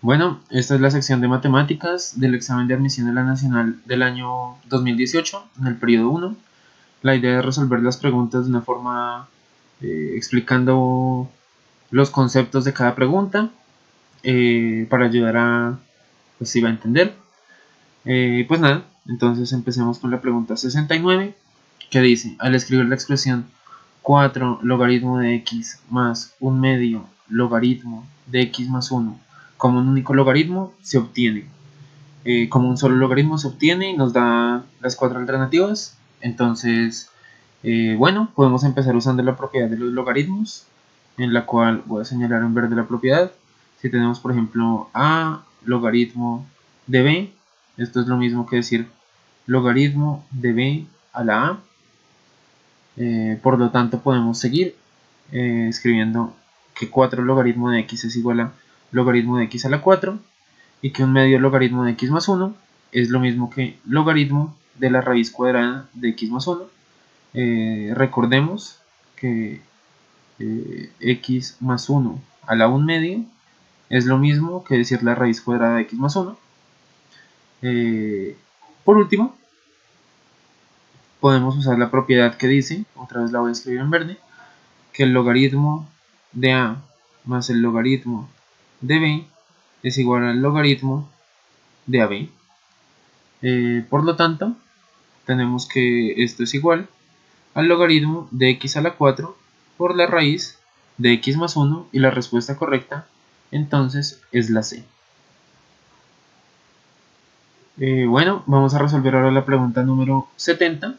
Bueno, esta es la sección de matemáticas del examen de admisión de la Nacional del año 2018, en el periodo 1. La idea es resolver las preguntas de una forma explicando los conceptos de cada pregunta para ayudar a, pues, si va a entender. Pues nada, entonces empecemos con la pregunta 69, que dice, al escribir la expresión 4 logaritmo de x más 1 medio logaritmo de x más 1 como un único logaritmo, se obtiene. Como un solo logaritmo se obtiene y nos da las 4 alternativas. Entonces, bueno, podemos empezar usando la propiedad de los logaritmos, en la cual voy a señalar en verde la propiedad. Si tenemos, por ejemplo, a logaritmo de b, esto es lo mismo que decir logaritmo de b a la a. Por lo tanto, podemos seguir escribiendo que 4 logaritmo de x es igual a logaritmo de x a la 4 y que un medio logaritmo de x más 1 es lo mismo que logaritmo de la raíz cuadrada de x más 1. Recordemos que x más 1 a la 1 medio es lo mismo que decir la raíz cuadrada de x más 1. Por último, podemos usar la propiedad que dice, otra vez la voy a escribir en verde, que el logaritmo de a más el logaritmo de b es igual al logaritmo de ab. Por lo tanto, tenemos que esto es igual al logaritmo de x a la 4 por la raíz de x más 1 y la respuesta correcta entonces es la C. Bueno, vamos a resolver ahora la pregunta número 70.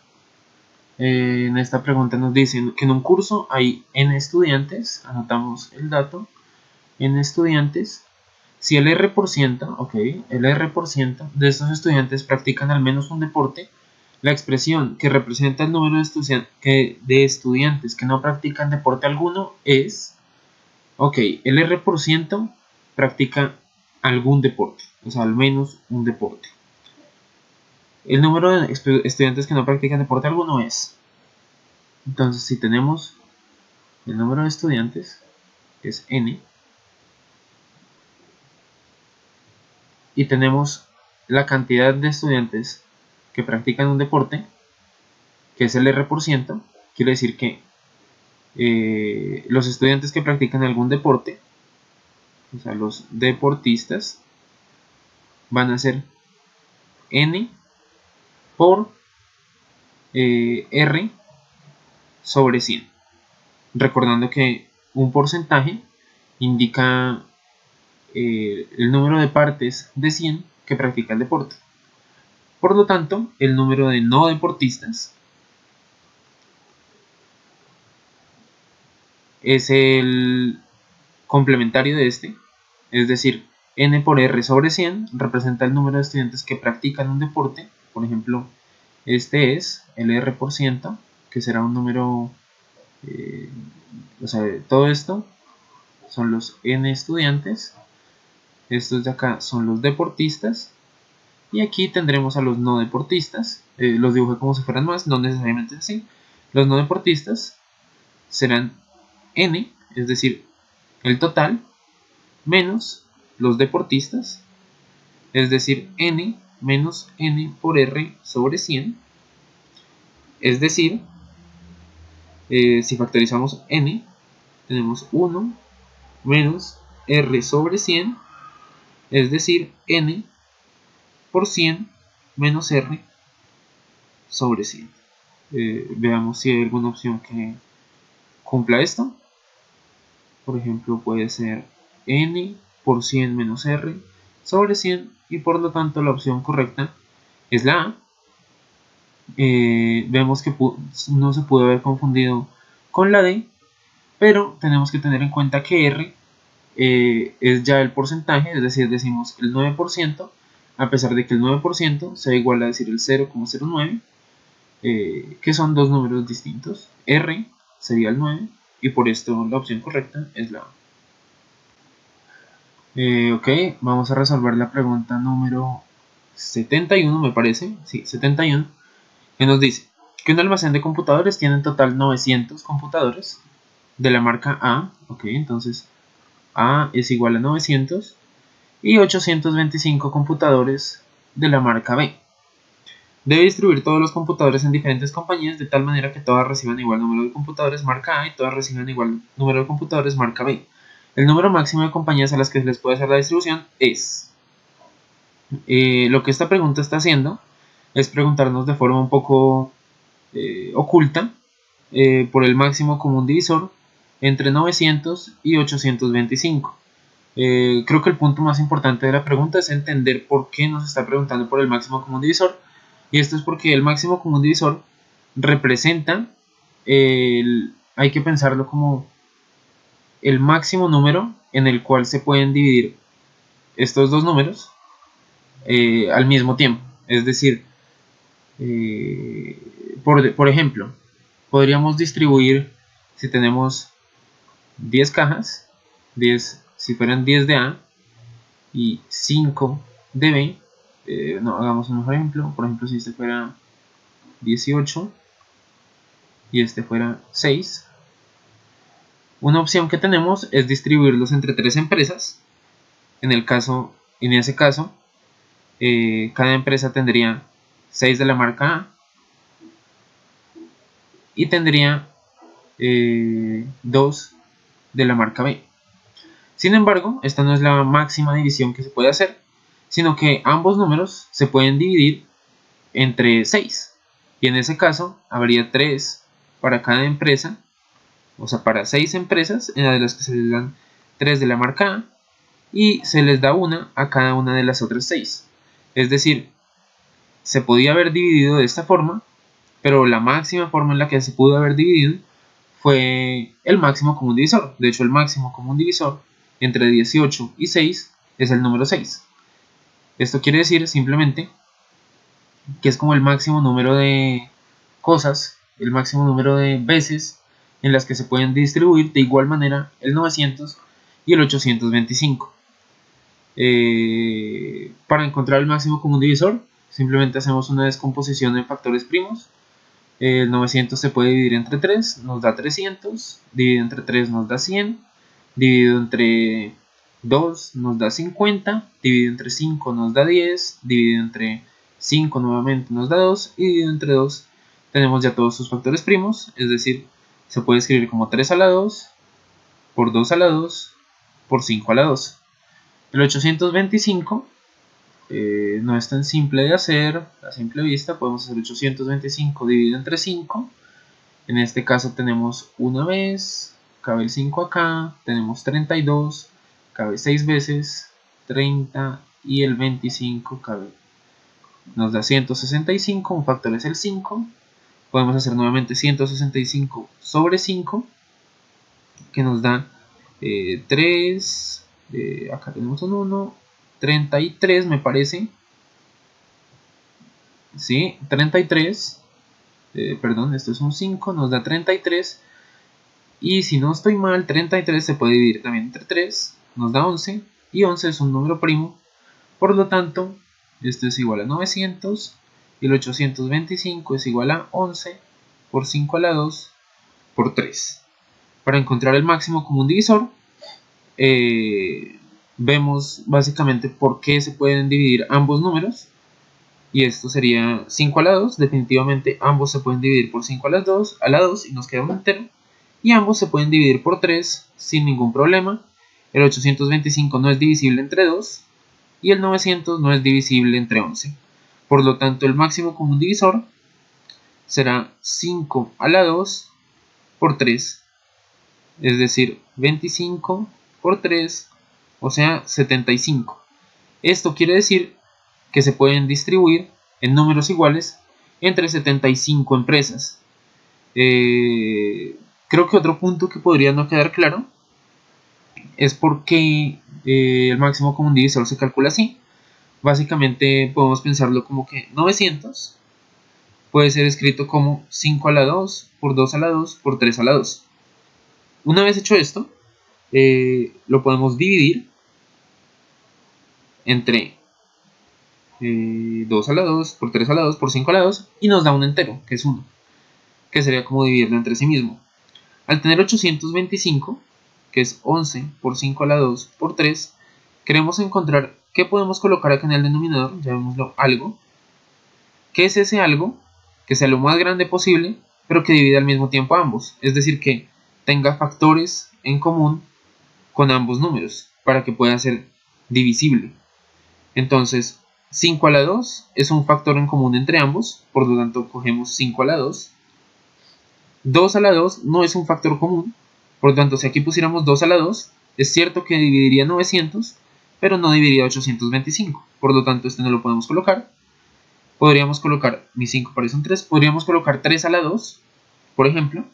En esta pregunta nos dicen que en un curso hay n estudiantes, anotamos el dato, n estudiantes. Si el R% de estos estudiantes practican al menos un deporte, la expresión que representa el número de estudiantes que no practican deporte alguno es, el R% practica algún deporte, o sea, al menos un deporte. El número de estudiantes que no practican deporte alguno es, entonces si tenemos el número de estudiantes, es n, y tenemos la cantidad de estudiantes que practican un deporte, que es el R%, quiere decir que los estudiantes que practican algún deporte, o sea, los deportistas, van a ser n por r sobre 100. Recordando que un porcentaje indica el número de partes de 100 que practica el deporte. Por lo tanto, el número de no deportistas es el complementario de este, es decir, n por r sobre 100 representa el número de estudiantes que practican un deporte. Por ejemplo, este es el R%, que será un número, o sea, todo esto son los n estudiantes, estos de acá son los deportistas, y aquí tendremos a los no deportistas. Los dibujé como si fueran más, no necesariamente así. Los no deportistas serán n, es decir, el total, menos los deportistas, es decir, n menos n por r sobre 100, es decir, si factorizamos n, tenemos 1 menos r sobre 100, es decir, n por 100 menos r sobre 100. Veamos si hay alguna opción que cumpla esto. Por ejemplo, puede ser n por 100 menos r sobre 100, y por lo tanto la opción correcta es la A. Vemos que no se pudo haber confundido con la D, pero tenemos que tener en cuenta que R es ya el porcentaje, es decir, decimos el 9%, a pesar de que el 9% sea igual a decir el 0,09, que son dos números distintos. R sería el 9, y por esto la opción correcta es la A. Ok, vamos a resolver la pregunta número 71, me parece. Sí, 71, que nos dice que un almacén de computadores tiene en total 900 computadores de la marca A. Ok, entonces A es igual a 900, y 825 computadores de la marca B. Debe distribuir todos los computadores en diferentes compañías de tal manera que todas reciban igual número de computadores marca A y todas reciban igual número de computadores marca B. El número máximo de compañías a las que se les puede hacer la distribución es... lo que esta pregunta está haciendo es preguntarnos de forma un poco oculta por el máximo común divisor entre 900 y 825. Creo que el punto más importante de la pregunta es entender por qué nos está preguntando por el máximo común divisor, y esto es porque el máximo común divisor representa hay que pensarlo como el máximo número en el cual se pueden dividir estos dos números al mismo tiempo. Es decir, por ejemplo, podríamos distribuir, si tenemos 10 cajas, 10, si fueran 10 de A y 5 de B, no, hagamos un mejor ejemplo. Por ejemplo, si este fuera 18 y este fuera 6, una opción que tenemos es distribuirlos entre 3 empresas. En ese caso, cada empresa tendría 6 de la marca A y tendría 2 de la marca B. Sin embargo, esta no es la máxima división que se puede hacer, sino que ambos números se pueden dividir entre 6. Y en ese caso, habría 3 para cada empresa, o sea, para 6 empresas, en las que se les dan 3 de la marca A y se les da una a cada una de las otras 6. Es decir, se podía haber dividido de esta forma, pero la máxima forma en la que se pudo haber dividido fue el máximo común divisor. De hecho, el máximo común divisor entre 18 y 6 es el número 6. Esto quiere decir simplemente que es como el máximo número de cosas, el máximo número de veces en las que se pueden distribuir de igual manera el 900 y el 825. Para encontrar el máximo común divisor, simplemente hacemos una descomposición en factores primos. El 900 se puede dividir entre 3, nos da 300, dividido entre 3 nos da 100, dividido entre 2 nos da 50, dividido entre 5 nos da 10, dividido entre 5 nuevamente nos da 2 y dividido entre 2 tenemos ya todos sus factores primos, es decir, se puede escribir como 3 a la 2, por 2 a la 2, por 5 a la 2. El 825 no es tan simple de hacer a simple vista. Podemos hacer 825 dividido entre 5. En este caso tenemos una vez, cabe el 5 acá, tenemos 32, cabe 6 veces, 30 y el 25 cabe. Nos da 165, un factor es el 5. Podemos hacer nuevamente 165 sobre 5, que nos da 3, acá tenemos un 1, 33 me parece. Sí, 33, perdón, esto es un 5, nos da 33. Y si no estoy mal, 33 se puede dividir también entre 3, nos da 11. Y 11 es un número primo. Por lo tanto, esto es igual a 900. Y el 825 es igual a 11 por 5 a la 2 por 3. Para encontrar el máximo común divisor, vemos básicamente por qué se pueden dividir ambos números. Y esto sería 5 a la 2. Definitivamente ambos se pueden dividir por 5 a la 2 y nos queda un entero. Y ambos se pueden dividir por 3 sin ningún problema. El 825 no es divisible entre 2 y el 900 no es divisible entre 11. Por lo tanto, el máximo común divisor será 5 a la 2 por 3. Es decir, 25 por 3, o sea, 75. Esto quiere decir que se pueden distribuir en números iguales entre 75 empresas. Creo que otro punto que podría no quedar claro es porque el máximo común divisor se calcula así. Básicamente podemos pensarlo como que 900 puede ser escrito como 5 a la 2 por 2 a la 2 por 3 a la 2. Una vez hecho esto, lo podemos dividir entre 2 a la 2 por 3 a la 2 por 5 a la 2 y nos da un entero, que es 1, que sería como dividirlo entre sí mismo. Al tener 825, que es 11 por 5 a la 2 por 3, queremos encontrar qué podemos colocar acá en el denominador, llamémoslo algo. ¿Qué es ese algo? Que sea lo más grande posible, pero que divida al mismo tiempo a ambos. Es decir, que tenga factores en común con ambos números, para que pueda ser divisible. Entonces, 5 a la 2 es un factor en común entre ambos, por lo tanto cogemos 5 a la 2. 2 a la 2 no es un factor común, por lo tanto si aquí pusiéramos 2 a la 2, es cierto que dividiría 900, pero no dividiría 825, por lo tanto este no lo podemos colocar. Podríamos colocar, mi 5 parece un 3, podríamos colocar 3 a la 2, por ejemplo,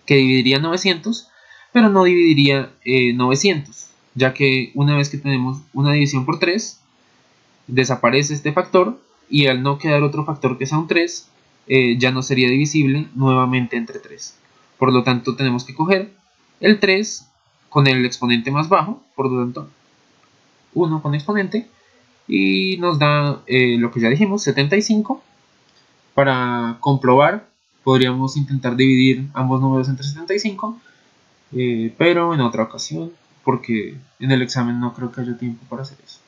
que dividiría 900, pero no dividiría 900, ya que una vez que tenemos una división por 3, desaparece este factor y al no quedar otro factor que sea un 3, ya no sería divisible nuevamente entre 3. Por lo tanto tenemos que coger el 3 con el exponente más bajo, por lo tanto 1 con exponente, y nos da lo que ya dijimos, 75. Para comprobar podríamos intentar dividir ambos números entre 75, pero en otra ocasión, porque en el examen no creo que haya tiempo para hacer eso.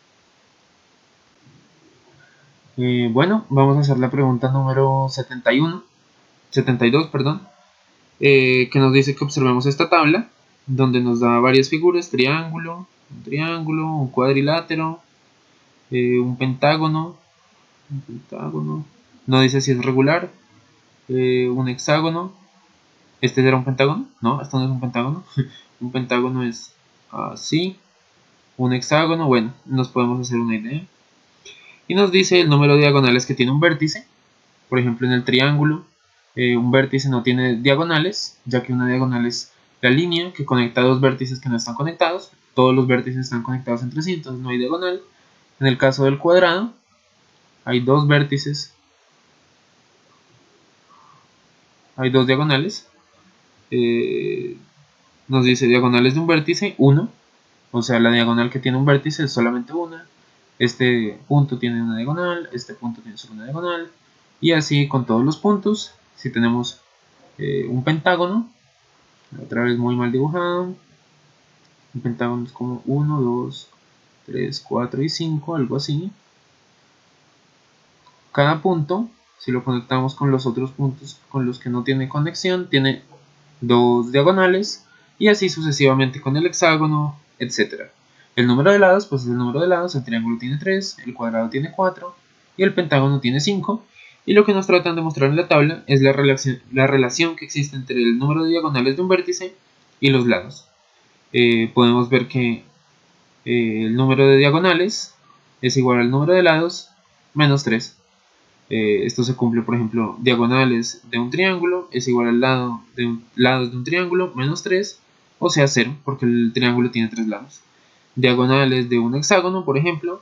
Bueno, vamos a hacer la pregunta número 72, perdón, que nos dice que observemos esta tabla, donde nos da varias figuras: triángulo, un cuadrilátero, un pentágono, no dice si es regular, un hexágono. ¿Este será un pentágono? No, esto no es un pentágono. Un pentágono es así. Un hexágono, bueno, nos podemos hacer una idea. Y nos dice el número de diagonales que tiene un vértice. Por ejemplo, en el triángulo, un vértice no tiene diagonales, ya que una diagonal es la línea que conecta dos vértices que no están conectados. Todos los vértices están conectados entre sí, entonces no hay diagonal. En el caso del cuadrado, hay dos vértices, hay dos diagonales. Nos dice diagonales de un vértice, 1. O sea, la diagonal que tiene un vértice es solamente una. Este punto tiene una diagonal, este punto tiene solo una diagonal. Y así con todos los puntos. Si tenemos un pentágono, otra vez muy mal dibujado. Un pentágono es como 1, 2, 3, 4 y 5, algo así. Cada punto, si lo conectamos con los otros puntos con los que no tiene conexión, tiene dos diagonales, y así sucesivamente con el hexágono, etc. El número de lados, pues es el número de lados. El triángulo tiene 3, el cuadrado tiene 4 y el pentágono tiene 5. Y lo que nos tratan de mostrar en la tabla es la relación que existe entre el número de diagonales de un vértice y los lados. Podemos ver que el número de diagonales es igual al número de lados menos 3. Esto se cumple, por ejemplo, diagonales de un triángulo es igual al lados de un triángulo menos 3, o sea 0, porque el triángulo tiene 3 lados. Diagonales de un hexágono, por ejemplo,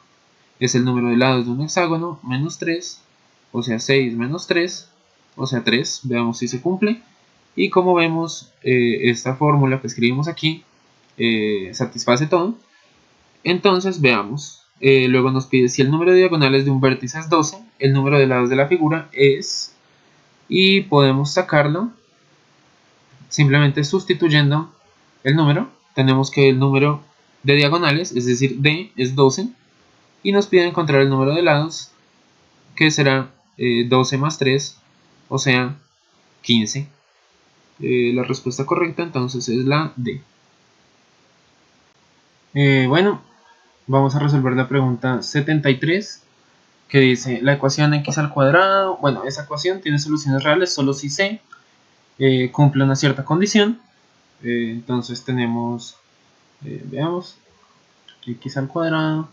es el número de lados de un hexágono menos 3, o sea 6 menos 3, o sea 3. Veamos si se cumple. Y como vemos, esta fórmula que escribimos aquí satisface todo. Entonces veamos. Luego nos pide si el número de diagonales de un vértice es 12, el número de lados de la figura es, y podemos sacarlo simplemente sustituyendo el número. Tenemos que el número de diagonales, es decir, D, es 12, y nos pide encontrar el número de lados, que será 12 más 3, o sea 15. La respuesta correcta entonces es la D. Bueno, vamos a resolver la pregunta 73, que dice la ecuación x al cuadrado. Bueno, esa ecuación tiene soluciones reales solo si c cumple una cierta condición. Entonces tenemos, veamos, x al cuadrado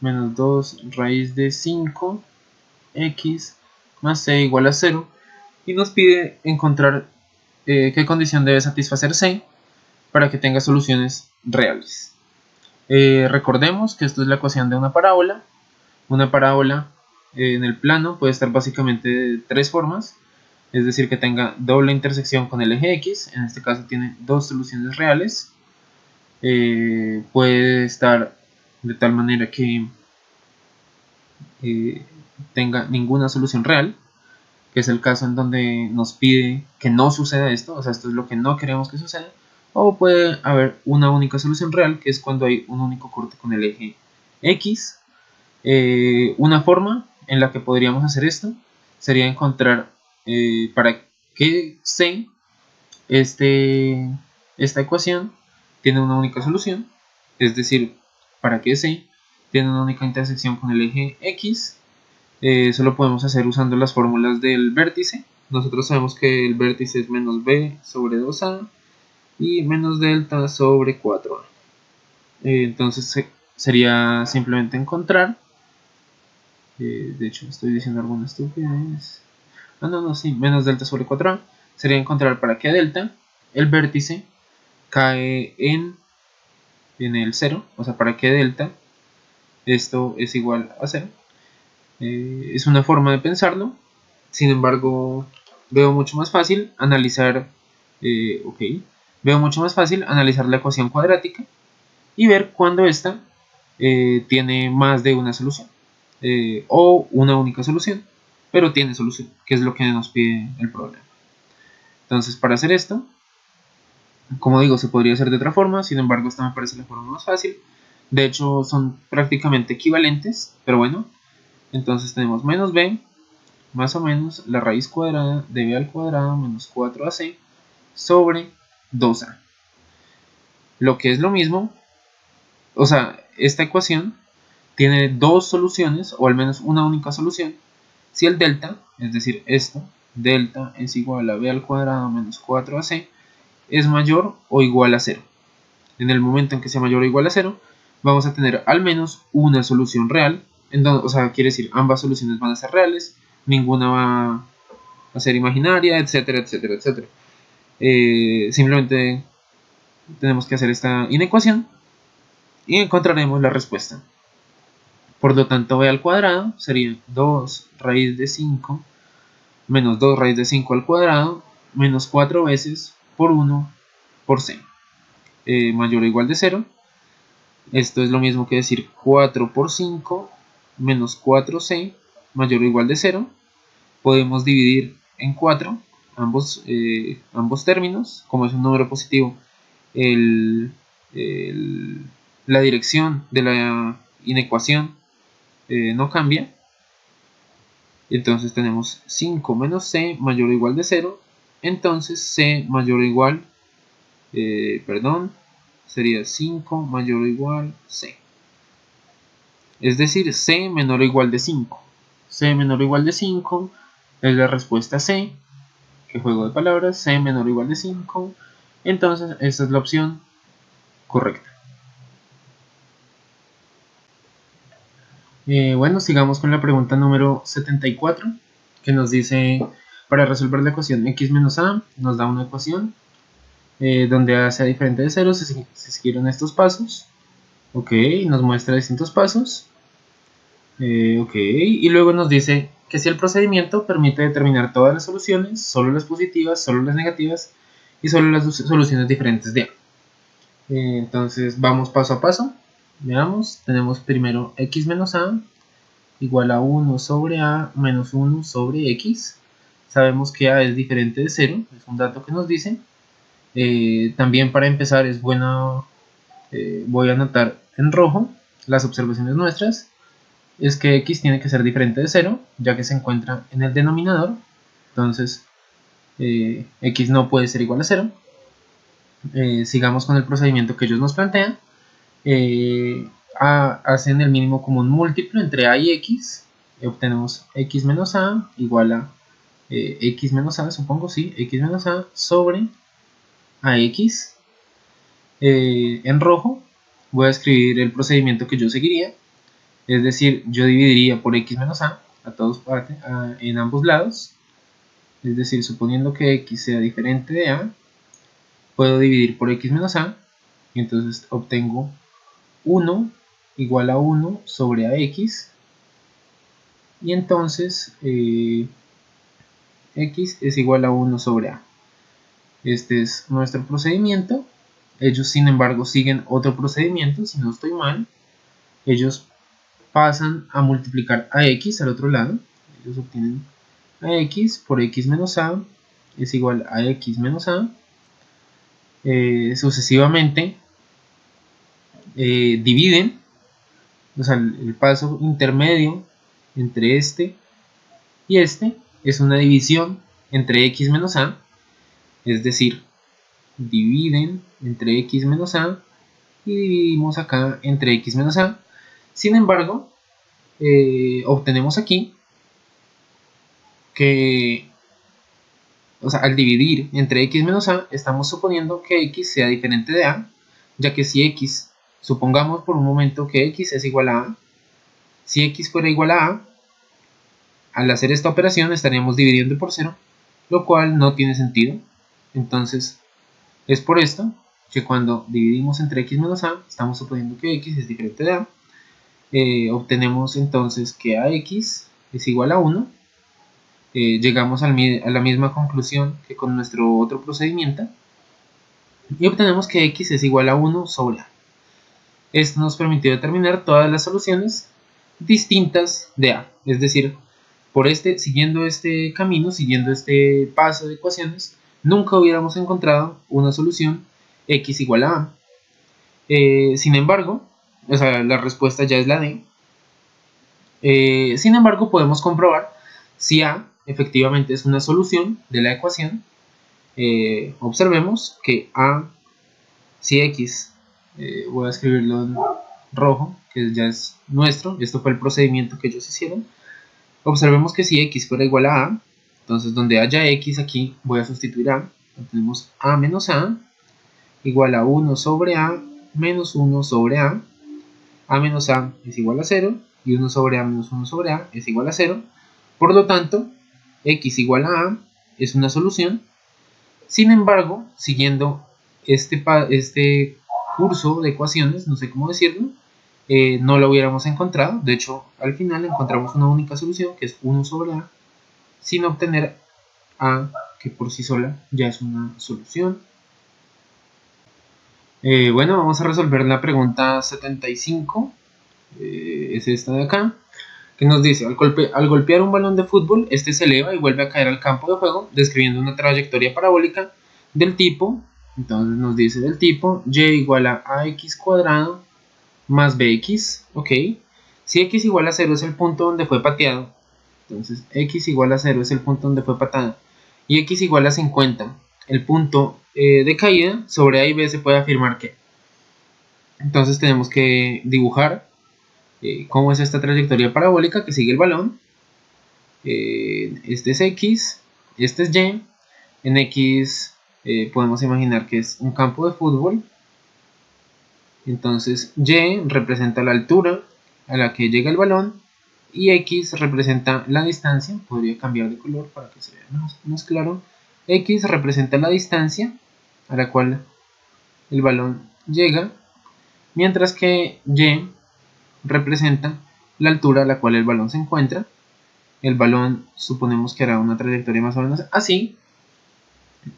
menos 2 raíz de 5 x más c igual a 0, y nos pide encontrar qué condición debe satisfacer c para que tenga soluciones reales. Recordemos que esto es la ecuación de una parábola. Una parábola en el plano puede estar básicamente de tres formas, es decir, que tenga doble intersección con el eje x, en este caso tiene dos soluciones reales. Puede estar de tal manera que tenga ninguna solución real, que es el caso en donde nos pide que no suceda esto, o sea, esto es lo que no queremos que suceda. o puede haber una única solución real, que es cuando hay un único corte con el eje X. Una forma en la que podríamos hacer esto sería encontrar para que C, esta ecuación tiene una única solución, es decir, para que C tiene una única intersección con el eje X. Eso lo podemos hacer usando las fórmulas del vértice. Nosotros sabemos que el vértice es menos b sobre 2a y menos delta sobre 4a. Entonces sería simplemente encontrar, de hecho estoy diciendo alguna estupidez, sí, menos delta sobre 4a, sería encontrar para que delta, el vértice cae en el 0, o sea, para que delta, esto es igual a 0. Es una forma de pensarlo, sin embargo, veo mucho más fácil analizar, veo mucho más fácil analizar la ecuación cuadrática y ver cuando esta tiene más de una solución, o una única solución, pero tiene solución, que es lo que nos pide el problema. Entonces, para hacer esto, como digo, se podría hacer de otra forma, sin embargo, esta me parece la forma más fácil. De hecho, son prácticamente equivalentes, pero bueno. Entonces tenemos menos b, más o menos la raíz cuadrada de b al cuadrado menos 4ac sobre 2a. Lo que es lo mismo, o sea, esta ecuación tiene dos soluciones, o al menos una única solución, si el delta, es decir, esto, delta es igual a b al cuadrado menos 4ac, es mayor o igual a 0. En el momento en que sea mayor o igual a 0, vamos a tener al menos una solución real, o sea, quiere decir, ambas soluciones van a ser reales, ninguna va a ser imaginaria, etcétera, etcétera, etcétera. Simplemente tenemos que hacer esta inecuación y encontraremos la respuesta. Por lo tanto, b al cuadrado sería 2 raíz de 5 menos 2 raíz de 5 al cuadrado menos 4 veces por 1 por c, mayor o igual de 0. Esto es lo mismo que decir 4 por 5 menos 4c mayor o igual de 0. Podemos dividir en 4 ambos términos. Como es un número positivo, la dirección de la inecuación no cambia. Entonces tenemos 5 menos c mayor o igual de 0. Entonces c mayor o igual, sería 5 mayor o igual c. Es decir, c menor o igual de 5. C menor o igual de 5 es la respuesta C. Que juego de palabras, c menor o igual de 5. Entonces, esta es la opción correcta. Bueno, sigamos con la pregunta número 74, que nos dice, para resolver la ecuación x menos a, nos da una ecuación donde a sea diferente de 0, se siguieron estos pasos. Ok, nos muestra distintos pasos. Ok, y luego nos dice que si el procedimiento permite determinar todas las soluciones, solo las positivas, solo las negativas y solo las soluciones diferentes de A. Entonces vamos paso a paso. Veamos, tenemos primero x menos a igual a 1 sobre a menos 1 sobre x. Sabemos que a es diferente de 0, es un dato que nos dice. También para empezar es bueno, voy a anotar en rojo las observaciones nuestras. Es que x tiene que ser diferente de 0, ya que se encuentra en el denominador. Entonces, x no puede ser igual a 0. Sigamos con el procedimiento que ellos nos plantean. Hacen el mínimo común múltiplo entre a y x. Obtenemos x menos a igual a x menos a, supongo, sí, x menos a sobre ax. En rojo voy a escribir el procedimiento que yo seguiría. Es decir, yo dividiría por x menos a todas partes, en ambos lados. Es decir, suponiendo que x sea diferente de a, puedo dividir por x menos a, y entonces obtengo 1 igual a 1 sobre ax, y entonces x es igual a 1 sobre a. Este es nuestro procedimiento. Ellos, sin embargo, siguen otro procedimiento, si no estoy mal. Ellos pasan a multiplicar a x al otro lado. Ellos obtienen a x por x menos a es igual a x menos a. sucesivamente dividen, o sea, el paso intermedio entre este y este es una división entre x menos a, es decir, dividen entre x menos a y dividimos acá entre x menos a. Sin embargo, obtenemos aquí que, o sea, al dividir entre x menos a, estamos suponiendo que x sea diferente de a, ya que si x, supongamos por un momento que x es igual a a, si x fuera igual a a, al hacer esta operación estaríamos dividiendo por 0, lo cual no tiene sentido. Entonces, es por esto que cuando dividimos entre x menos a, estamos suponiendo que x es diferente de a. Obtenemos entonces que ax es igual a 1. Llegamos a la misma conclusión que con nuestro otro procedimiento y obtenemos que x es igual a 1 sobre a. Esto nos permitió determinar todas las soluciones distintas de a, es decir, siguiendo este camino, siguiendo este paso de ecuaciones, nunca hubiéramos encontrado una solución x igual a a. Sin embargo, o sea, la respuesta ya es la D. Sin embargo, podemos comprobar si a efectivamente es una solución de la ecuación. Observemos que a, si x, voy a escribirlo en rojo, que ya es nuestro, esto fue el procedimiento que ellos hicieron. Observemos que si x fuera igual a a, entonces donde haya x aquí voy a sustituir a, tenemos a menos a igual a 1 sobre a menos 1 sobre a menos a es igual a 0 y 1 sobre a menos 1 sobre a es igual a 0. Por lo tanto, x igual a es una solución. Sin embargo, siguiendo este curso de ecuaciones, no sé cómo decirlo, no lo hubiéramos encontrado. De hecho, al final encontramos una única solución, que es 1 sobre a, sin obtener a, que por sí sola ya es una solución. Bueno, vamos a resolver la pregunta 75. Es esta de acá, que nos dice, al golpear un balón de fútbol, este se eleva y vuelve a caer al campo de juego, describiendo una trayectoria parabólica del tipo, entonces nos dice del tipo y igual a ax cuadrado más bx, ok. Si x igual a 0 es el punto donde fue pateado, entonces x igual a 0 es el punto donde fue patada, y x igual a 50, el punto de caída, sobre a y b se puede afirmar que. Entonces tenemos que dibujar cómo es esta trayectoria parabólica que sigue el balón. Este es x, este es y. En x podemos imaginar que es un campo de fútbol. Entonces y representa la altura a la que llega el balón y x representa la distancia. Podría cambiar de color para que se vea más claro. X representa la distancia a la cual el balón llega, mientras que y representa la altura a la cual el balón se encuentra. El balón suponemos que hará una trayectoria más o menos así.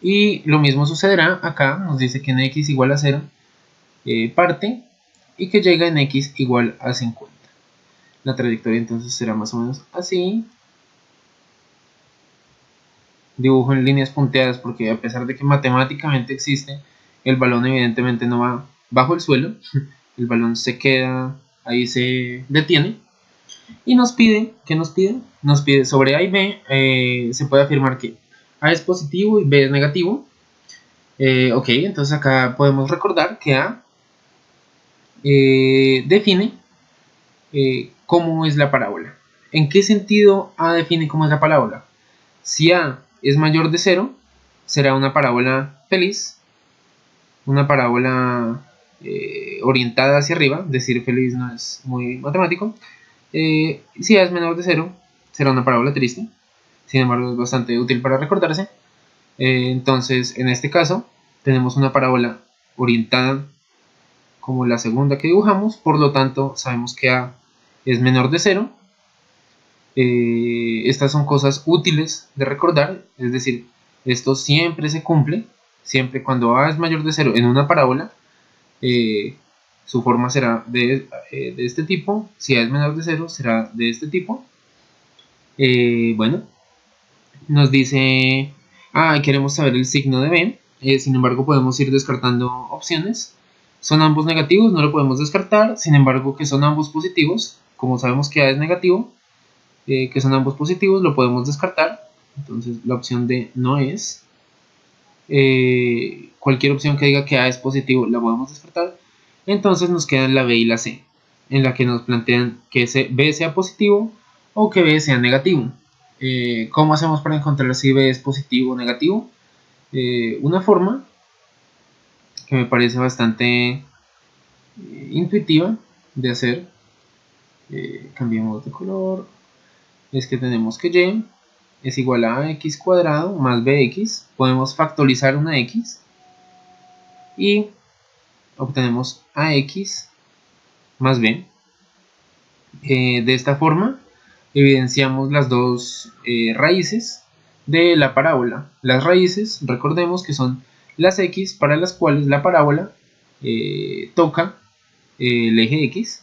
Y lo mismo sucederá acá, nos dice que en x igual a 0 parte y que llega en x igual a 50. La trayectoria entonces será más o menos así. Dibujo en líneas punteadas porque a pesar de que matemáticamente existe, el balón evidentemente no va bajo el suelo. El balón se queda, ahí se detiene. Y nos pide, ¿qué nos pide? Nos pide sobre A y B, se puede afirmar que A es positivo y B es negativo. Ok, entonces acá podemos recordar que A define cómo es la parábola. ¿En qué sentido A define cómo es la parábola? Si A es mayor de 0, será una parábola feliz, una parábola orientada hacia arriba. Decir feliz no es muy matemático. Si A es menor de 0, será una parábola triste. Sin embargo, es bastante útil para recordarse. Entonces, en este caso, tenemos una parábola orientada como la segunda que dibujamos. Por lo tanto, sabemos que A es menor de 0. Estas son cosas útiles de recordar. Es decir, esto siempre se cumple. Siempre cuando A es mayor de 0 en una parábola, su forma será de este tipo. Si A es menor de 0, será de este tipo. Bueno, nos dice, queremos saber el signo de B. sin embargo podemos ir descartando opciones. Son ambos negativos, no lo podemos descartar. Sin embargo, que son ambos positivos, como sabemos que A es negativo, que son ambos positivos, lo podemos descartar. Entonces la opción D no es. Cualquier opción que diga que A es positivo la podemos descartar. Entonces nos quedan la B y la C, en la que nos plantean que B sea positivo o que B sea negativo. ¿Cómo hacemos para encontrar si B es positivo o negativo? Una forma que me parece bastante intuitiva de hacer, cambiemos de color, es que tenemos que y es igual a x cuadrado más bx. Podemos factorizar una x y obtenemos ax más b. De esta forma evidenciamos las dos raíces de la parábola. Las raíces, recordemos que son las x para las cuales la parábola toca el eje x,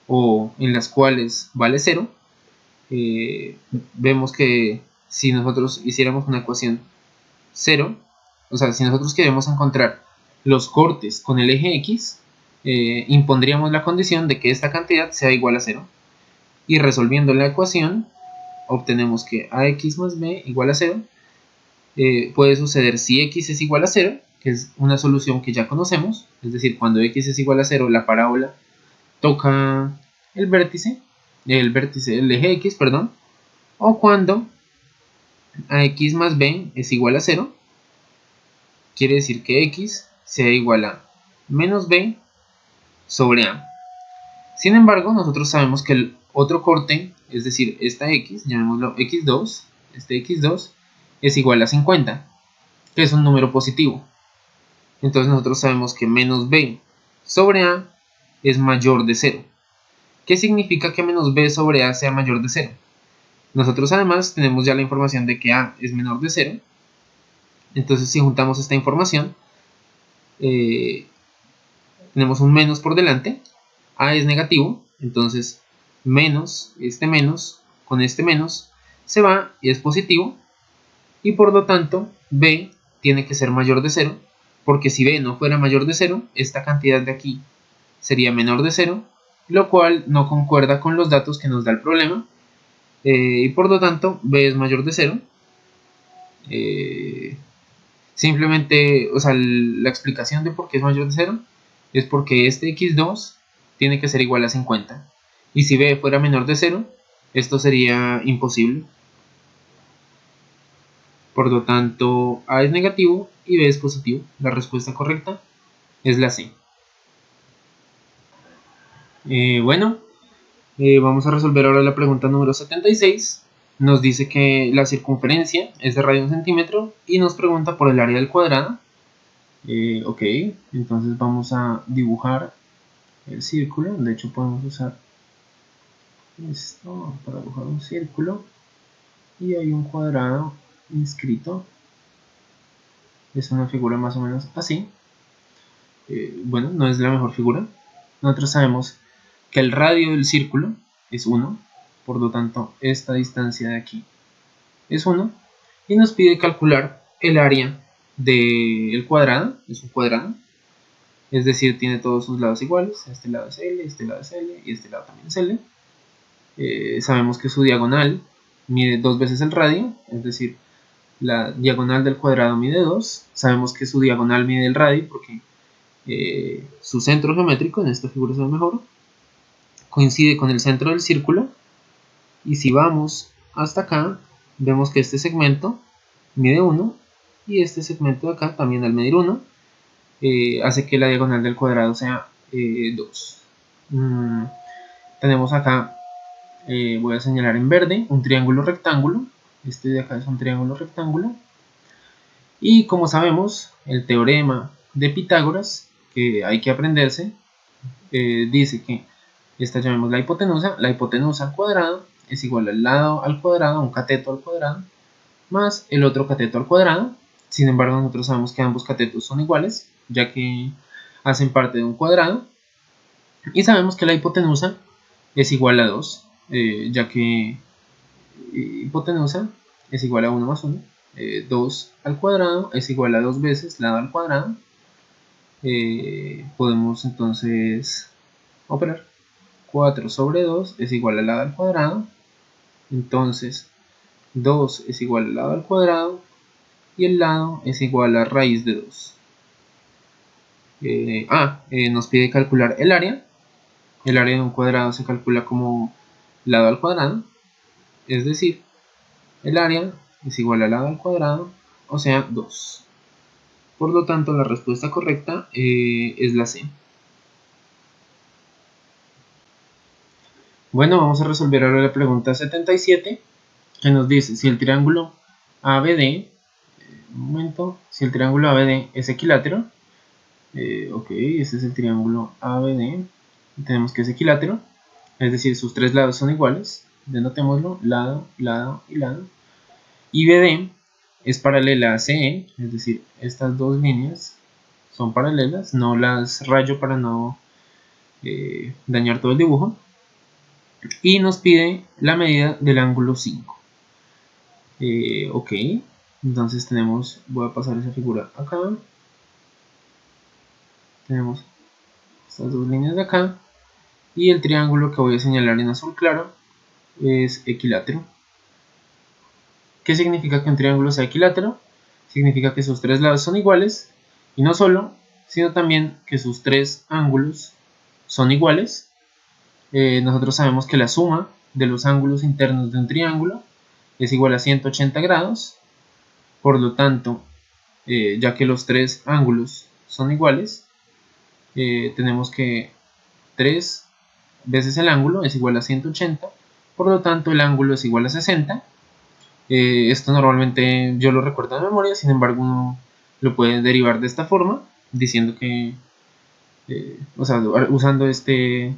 o en las cuales vale 0. Vemos que si nosotros hiciéramos una ecuación 0, o sea, si nosotros queremos encontrar los cortes con el eje x, impondríamos la condición de que esta cantidad sea igual a 0. Y resolviendo la ecuación, obtenemos que ax más b igual a 0. Puede suceder si x es igual a 0, que es una solución que ya conocemos, es decir, cuando x es igual a 0, la parábola toca el vértice del eje x, perdón, o cuando ax más b es igual a 0, quiere decir que x sea igual a menos b sobre a. Sin embargo, nosotros sabemos que el otro corte, es decir, esta x, llamémoslo x2, este x2 es igual a 50, que es un número positivo. Entonces nosotros sabemos que menos b sobre a es mayor de 0. ¿Qué significa que menos b sobre a sea mayor de 0? Nosotros además tenemos ya la información de que a es menor de 0. Entonces si juntamos esta información, tenemos un menos por delante. A es negativo, entonces menos con este menos se va y es positivo. Y por lo tanto b tiene que ser mayor de 0, porque si b no fuera mayor de 0, esta cantidad de aquí sería menor de 0, lo cual no concuerda con los datos que nos da el problema. Y por lo tanto b es mayor de 0. Simplemente, o sea, la explicación de por qué es mayor de 0 es porque este x2 tiene que ser igual a 50. Y si b fuera menor de 0, esto sería imposible. Por lo tanto, a es negativo y b es positivo. La respuesta correcta es la C. Bueno, vamos a resolver ahora la pregunta número 76. Nos dice que la circunferencia es de radio en centímetro y nos pregunta por el área del cuadrado. Ok, entonces vamos a dibujar el círculo. De hecho podemos usar esto para dibujar un círculo y hay un cuadrado inscrito. Es una figura más o menos así. Bueno, no es la mejor figura. Nosotros sabemos que el radio del círculo es 1, por lo tanto esta distancia de aquí es 1, y nos pide calcular el área del cuadrado. Es un cuadrado, es decir, tiene todos sus lados iguales. Este lado es L, este lado es L y este lado también es L. Sabemos que su diagonal mide 2 veces el radio, es decir, la diagonal del cuadrado mide 2. Sabemos que su diagonal mide el radio porque su centro geométrico, en esta figura se ve mejor, coincide con el centro del círculo. Y si vamos hasta acá, vemos que este segmento mide 1 y este segmento de acá también, al medir 1, hace que la diagonal del cuadrado sea 2. Tenemos acá, voy a señalar en verde, un triángulo rectángulo. Este de acá es un triángulo rectángulo. Y como sabemos, el teorema de Pitágoras, que hay que aprenderse, dice que esta llamemos la hipotenusa al cuadrado es igual al lado al cuadrado, un cateto al cuadrado, más el otro cateto al cuadrado. Sin embargo, nosotros sabemos que ambos catetos son iguales, ya que hacen parte de un cuadrado. Y sabemos que la hipotenusa es igual a 2, ya que hipotenusa es igual a 1 más 1. 2 al cuadrado es igual a 2 veces lado al cuadrado. Podemos entonces operar. 4 sobre 2 es igual al lado al cuadrado. Entonces 2 es igual al lado al cuadrado y el lado es igual a raíz de 2. Nos pide calcular el área. El área de un cuadrado se calcula como lado al cuadrado, es decir, el área es igual al lado al cuadrado, o sea 2. Por lo tanto, la respuesta correcta es la C. Bueno, vamos a resolver ahora la pregunta 77, que nos dice si el triángulo ABD, si el triángulo ABD es equilátero, ok, ese es el triángulo ABD, tenemos que es equilátero, es decir, sus tres lados son iguales, denotémoslo, lado, lado y lado, y BD es paralela a CE, es decir, estas dos líneas son paralelas, no las rayo para no dañar todo el dibujo, y nos pide la medida del ángulo 5. Ok, entonces tenemos, voy a pasar esa figura acá, tenemos estas dos líneas de acá, y el triángulo que voy a señalar en azul claro es equilátero. ¿Qué significa que un triángulo sea equilátero? Significa que sus tres lados son iguales, y no solo, sino también que sus tres ángulos son iguales. Nosotros sabemos que la suma de los ángulos internos de un triángulo es igual a 180 grados, por lo tanto, ya que los tres ángulos son iguales, tenemos que 3 veces el ángulo es igual a 180, por lo tanto el ángulo es igual a 60. Esto normalmente yo lo recuerdo de memoria, sin embargo uno lo puede derivar de esta forma, diciendo que, usando este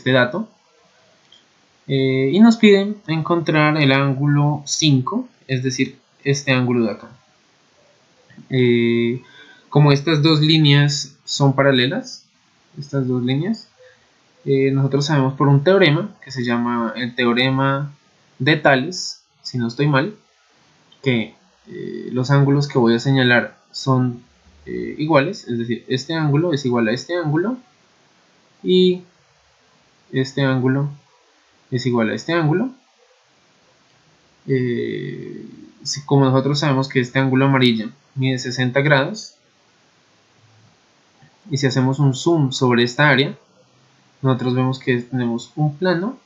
dato. Y nos piden encontrar el ángulo 5, es decir, este ángulo de acá. Como estas dos líneas son paralelas, estas dos líneas, nosotros sabemos por un teorema que se llama el teorema de Tales, si no estoy mal, que los ángulos que voy a señalar son iguales, es decir, este ángulo es igual a este ángulo y este ángulo es igual a este ángulo. Como nosotros sabemos que este ángulo amarillo mide 60 grados, y si hacemos un zoom sobre esta área, nosotros vemos que tenemos un plano,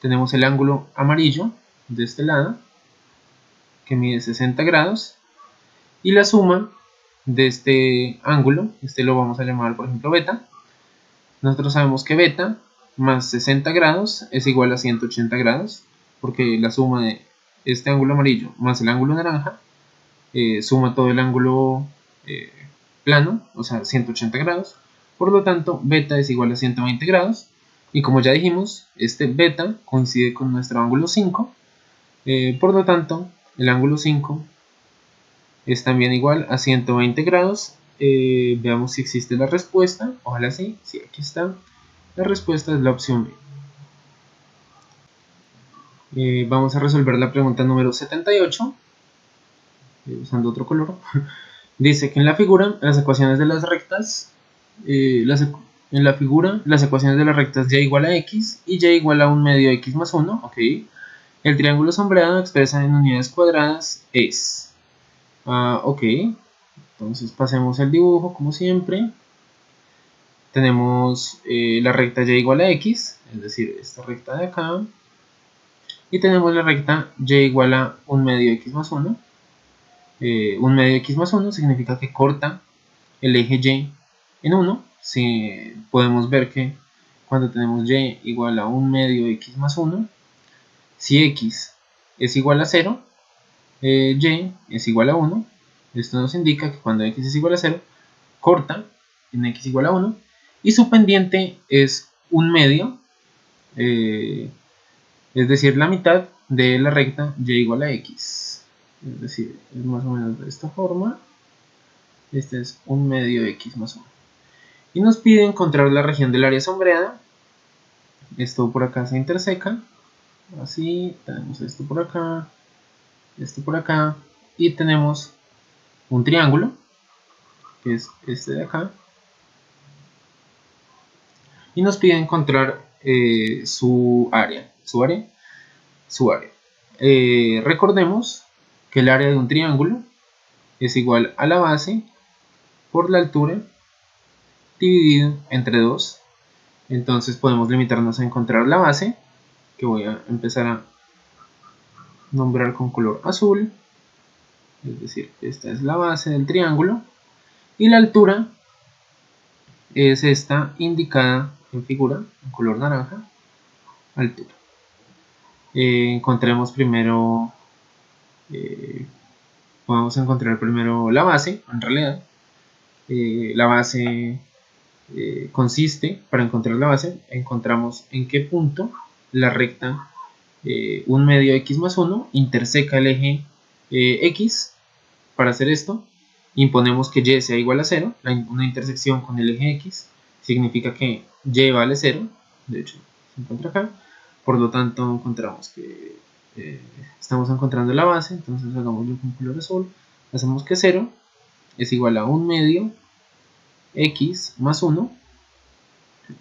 tenemos el ángulo amarillo de este lado, que mide 60 grados, y la suma de este ángulo, este lo vamos a llamar por ejemplo beta. Nosotros sabemos que beta más 60 grados es igual a 180 grados, porque la suma de este ángulo amarillo más el ángulo naranja suma todo el ángulo plano, o sea 180 grados. Por lo tanto, beta es igual a 120 grados. Y como ya dijimos, este beta coincide con nuestro ángulo 5. Por lo tanto, el ángulo 5 es también igual a 120 grados. Veamos si existe la respuesta. Ojalá sí. Sí, aquí está. La respuesta es la opción B. Vamos a resolver la pregunta número 78. Usando otro color. Dice que en la figura las ecuaciones de las rectas, en la figura las ecuaciones de las rectas y igual a x y y igual a un medio x más 1, ok. El triángulo sombreado expresa en unidades cuadradas es, ok. Entonces pasemos el dibujo como siempre. Tenemos la recta y igual a x, es decir, esta recta de acá. Y tenemos la recta y igual a un medio x más 1. Un medio x más 1 significa que corta el eje y en 1. Si podemos ver que cuando tenemos y igual a un medio x más 1, si x es igual a 0, y es igual a 1. Esto nos indica que cuando x es igual a 0, corta en x igual a 1 y su pendiente es un medio, es decir, la mitad de la recta y igual a x. Es decir, es más o menos de esta forma. Este es un medio x más 1. Y nos pide encontrar la región del área sombreada. Esto por acá se interseca. Así, tenemos esto por acá. este por acá, y tenemos un triángulo, que es este de acá, y nos pide encontrar su área. Recordemos que el área de un triángulo es igual a la base por la altura dividido entre 2. Entonces podemos limitarnos a encontrar la base, que voy a empezar a nombrar con color azul, es decir, esta es la base del triángulo, y la altura es esta indicada en figura en color naranja, altura. Encontremos primero, vamos a encontrar primero la base. En realidad la base consiste, para encontrar la base, encontramos en qué punto la recta 1 medio x más 1 interseca el eje x. Para hacer esto, imponemos que y sea igual a 0. Una intersección con el eje x significa que y vale 0. De hecho, se encuentra acá. Por lo tanto, encontramos que estamos encontrando la base. Entonces, hagámoslo con color azul. Hacemos que 0 es igual a 1 medio x más 1.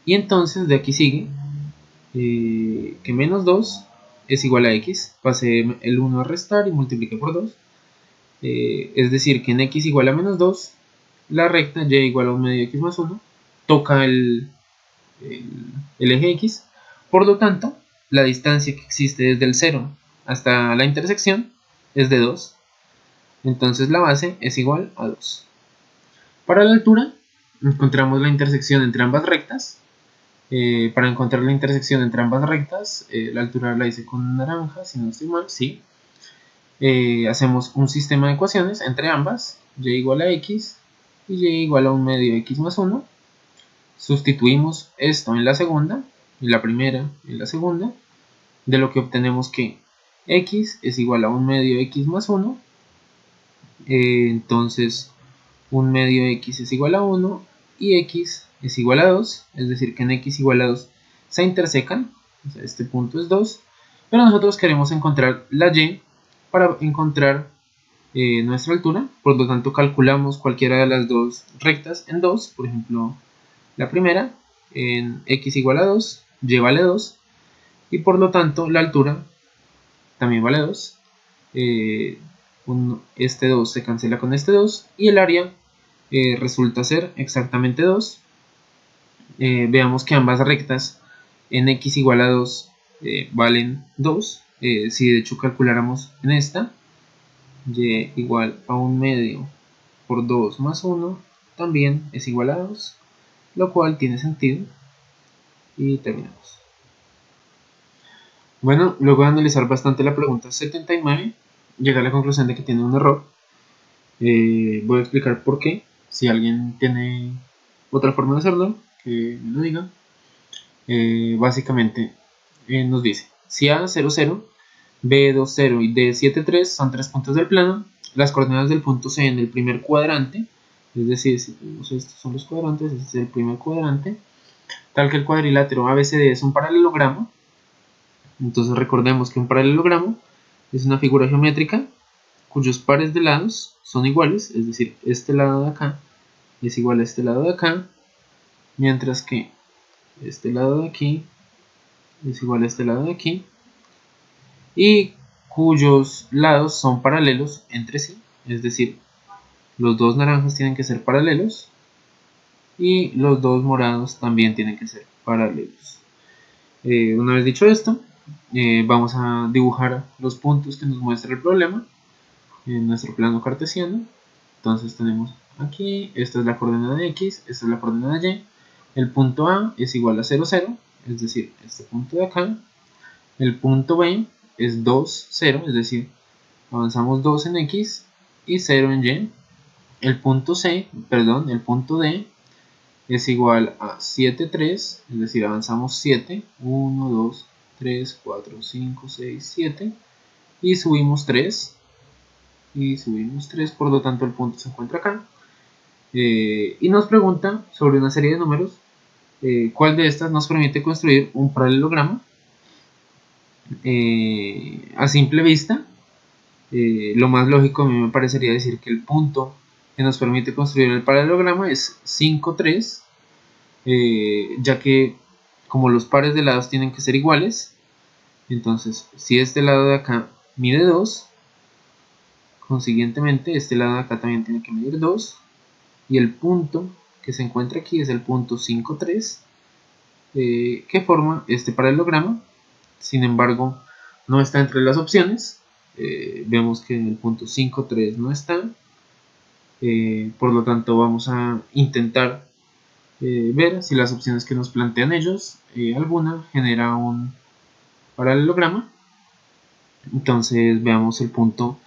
Y entonces, de aquí sigue que menos 2 es igual a x. Pase el 1 a restar y multiplique por 2. Es decir, que en x igual a menos 2, la recta y igual a 1 medio x más 1 toca el eje x. Por lo tanto, la distancia que existe desde el 0 hasta la intersección es de 2. Entonces la base es igual a 2. Para la altura, encontramos la intersección entre ambas rectas. Para encontrar la intersección entre ambas rectas, la altura la hice con naranja, si no estoy mal, sí. Hacemos un sistema de ecuaciones entre ambas, y igual a x y y igual a 1 medio x más 1. Sustituimos esto en la segunda, en la primera y en la segunda, de lo que obtenemos que x es igual a 1 medio x más 1. Entonces 1 medio x es igual a 1 y x es igual a 2, es decir que en x igual a 2 se intersecan, o sea, este punto es 2, pero nosotros queremos encontrar la y para encontrar nuestra altura. Por lo tanto, calculamos cualquiera de las dos rectas en 2, por ejemplo la primera en x igual a 2, y vale 2, y por lo tanto la altura también vale 2. Este 2 se cancela con este 2 y el área resulta ser exactamente 2. Veamos que ambas rectas en x igual a 2 valen 2. Si de hecho calculáramos en esta, y igual a 1 medio por 2 más 1 también es igual a 2, lo cual tiene sentido. Y terminamos. Bueno, luego de analizar bastante la pregunta 79, llegué a la conclusión de que tiene un error. Voy a explicar por qué. Si alguien tiene otra forma de hacerlo, que me lo diga. Básicamente nos dice, si A 0, 0, B 2, 0 y D 7, 3 son tres puntos del plano, las coordenadas del punto C en el primer cuadrante, es decir, si tenemos estos son los cuadrantes, este es el primer cuadrante, tal que el cuadrilátero ABCD es un paralelogramo. Entonces recordemos que un paralelogramo es una figura geométrica cuyos pares de lados son iguales, es decir, este lado de acá es igual a este lado de acá, mientras que este lado de aquí es igual a este lado de aquí, y cuyos lados son paralelos entre sí, es decir, los dos naranjas tienen que ser paralelos y los dos morados también tienen que ser paralelos. Una vez dicho esto, vamos a dibujar los puntos que nos muestra el problema en nuestro plano cartesiano. Entonces tenemos aquí, esta es la coordenada de x, esta es la coordenada de y. El punto A es igual a 0, 0, es decir, este punto de acá. El punto B es 2, 0, es decir, avanzamos 2 en x y 0 en y. El punto el punto D es igual a 7, 3, es decir, avanzamos 7, 1, 2, 3, 4, 5, 6, 7 y subimos 3. Por lo tanto el punto se encuentra acá. Y nos pregunta sobre una serie de números, cuál de estas nos permite construir un paralelogramo. A simple vista, lo más lógico a mí me parecería decir que el punto que nos permite construir el paralelograma es 5, 3, ya que como los pares de lados tienen que ser iguales, entonces si este lado de acá mide 2, consiguientemente este lado de acá también tiene que medir 2, y el punto que se encuentra aquí es el punto 5, 3, que forma este paralelograma. Sin embargo, no está entre las opciones. Vemos que en el punto 5, 3 no está. Por lo tanto, vamos a intentar ver si las opciones que nos plantean ellos, alguna genera un paralelograma. Entonces veamos el punto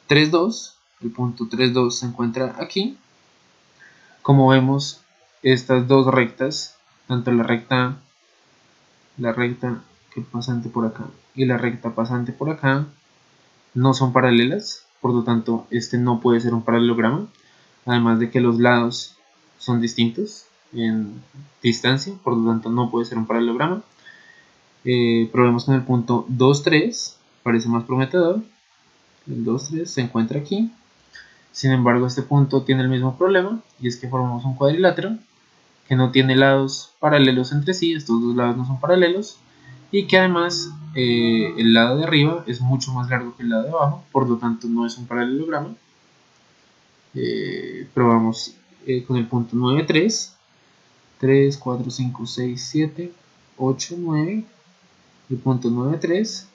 3, 2. El punto 3, 2 se encuentra aquí. Como vemos, estas dos rectas, tanto la recta que pasante por acá y la recta pasante por acá, no son paralelas, por lo tanto este no puede ser un paralelograma, además de que los lados son distintos en distancia, por lo tanto no puede ser un paralelograma. Probemos con el punto 2, 3, parece más prometedor. El 2, 3 se encuentra aquí. Sin embargo, este punto tiene el mismo problema, y es que formamos un cuadrilátero que no tiene lados paralelos entre sí, estos dos lados no son paralelos, y que además el lado de arriba es mucho más largo que el lado de abajo, por lo tanto no es un paralelograma. Probamos con el punto 9, 3, 3, 4, 5, 6, 7, 8, 9, el punto 9, 3,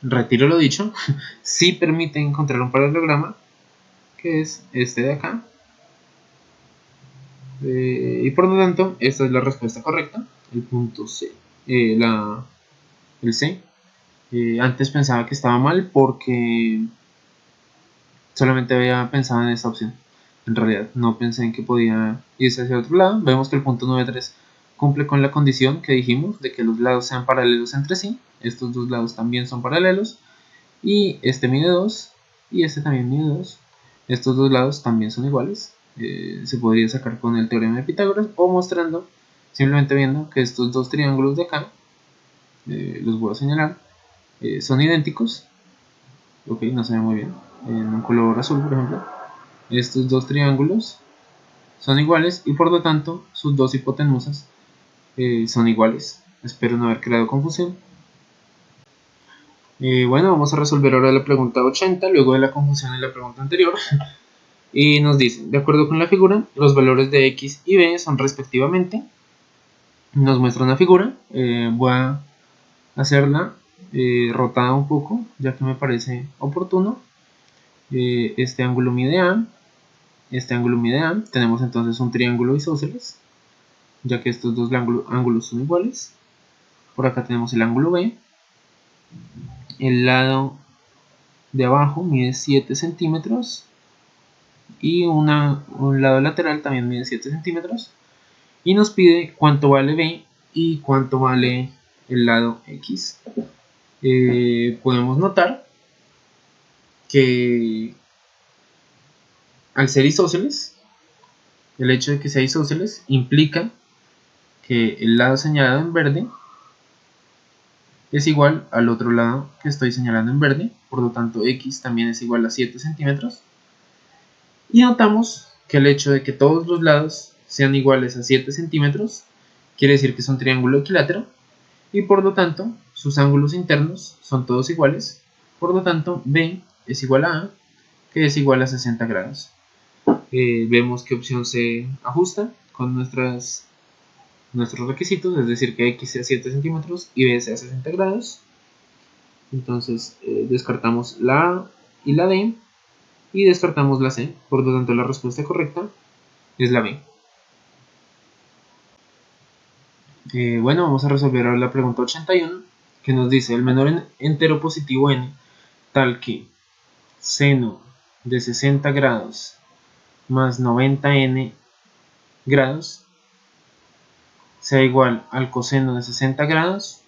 retiro lo dicho, sí permite encontrar un paralelograma, que es este de acá, y por lo tanto esta es la respuesta correcta, el punto C, el C. Antes pensaba que estaba mal porque solamente había pensado en esta opción. En realidad no pensé en que podía irse hacia otro lado. Vemos que el punto 9.3 cumple con la condición que dijimos de que los lados sean paralelos entre sí. Estos dos lados también son paralelos. Y este mide 2 y este también mide 2. Estos dos lados también son iguales. Se podría sacar con el teorema de Pitágoras o mostrando, simplemente viendo que estos dos triángulos de acá, los voy a señalar, son idénticos. Ok, no se ve muy bien. En un color azul, por ejemplo. Estos dos triángulos son iguales y por lo tanto sus dos hipotenusas son iguales. Espero no haber creado confusión. Bueno, vamos a resolver ahora la pregunta 80, luego de la confusión en la pregunta anterior. Y nos dice, de acuerdo con la figura, los valores de x y b son respectivamente. Nos muestra una figura. Voy a hacerla rotada un poco, ya que me parece oportuno. Este ángulo mide A. Este ángulo mide A. Tenemos entonces un triángulo isósceles, ya que estos dos ángulos son iguales. Por acá tenemos el ángulo B. El lado de abajo mide 7 centímetros y un lado lateral también mide 7 centímetros. Y nos pide cuánto vale B y cuánto vale el lado X. Podemos notar que al ser isósceles, el hecho de que sea isósceles implica que el lado señalado en verde es igual al otro lado que estoy señalando en verde, por lo tanto x también es igual a 7 centímetros. Y notamos que el hecho de que todos los lados sean iguales a 7 centímetros quiere decir que es un triángulo equilátero, y por lo tanto sus ángulos internos son todos iguales, por lo tanto B es igual a A, que es igual a 60 grados. Vemos qué opción se ajusta con nuestros requisitos, es decir que x sea 7 centímetros y b sea 60 grados. Entonces descartamos la A y la D y descartamos la C, por lo tanto la respuesta correcta es la B. Bueno, vamos a resolver ahora la pregunta 81, que nos dice el menor entero positivo n tal que seno de 60 grados más 90n grados sea igual al coseno de 60 grados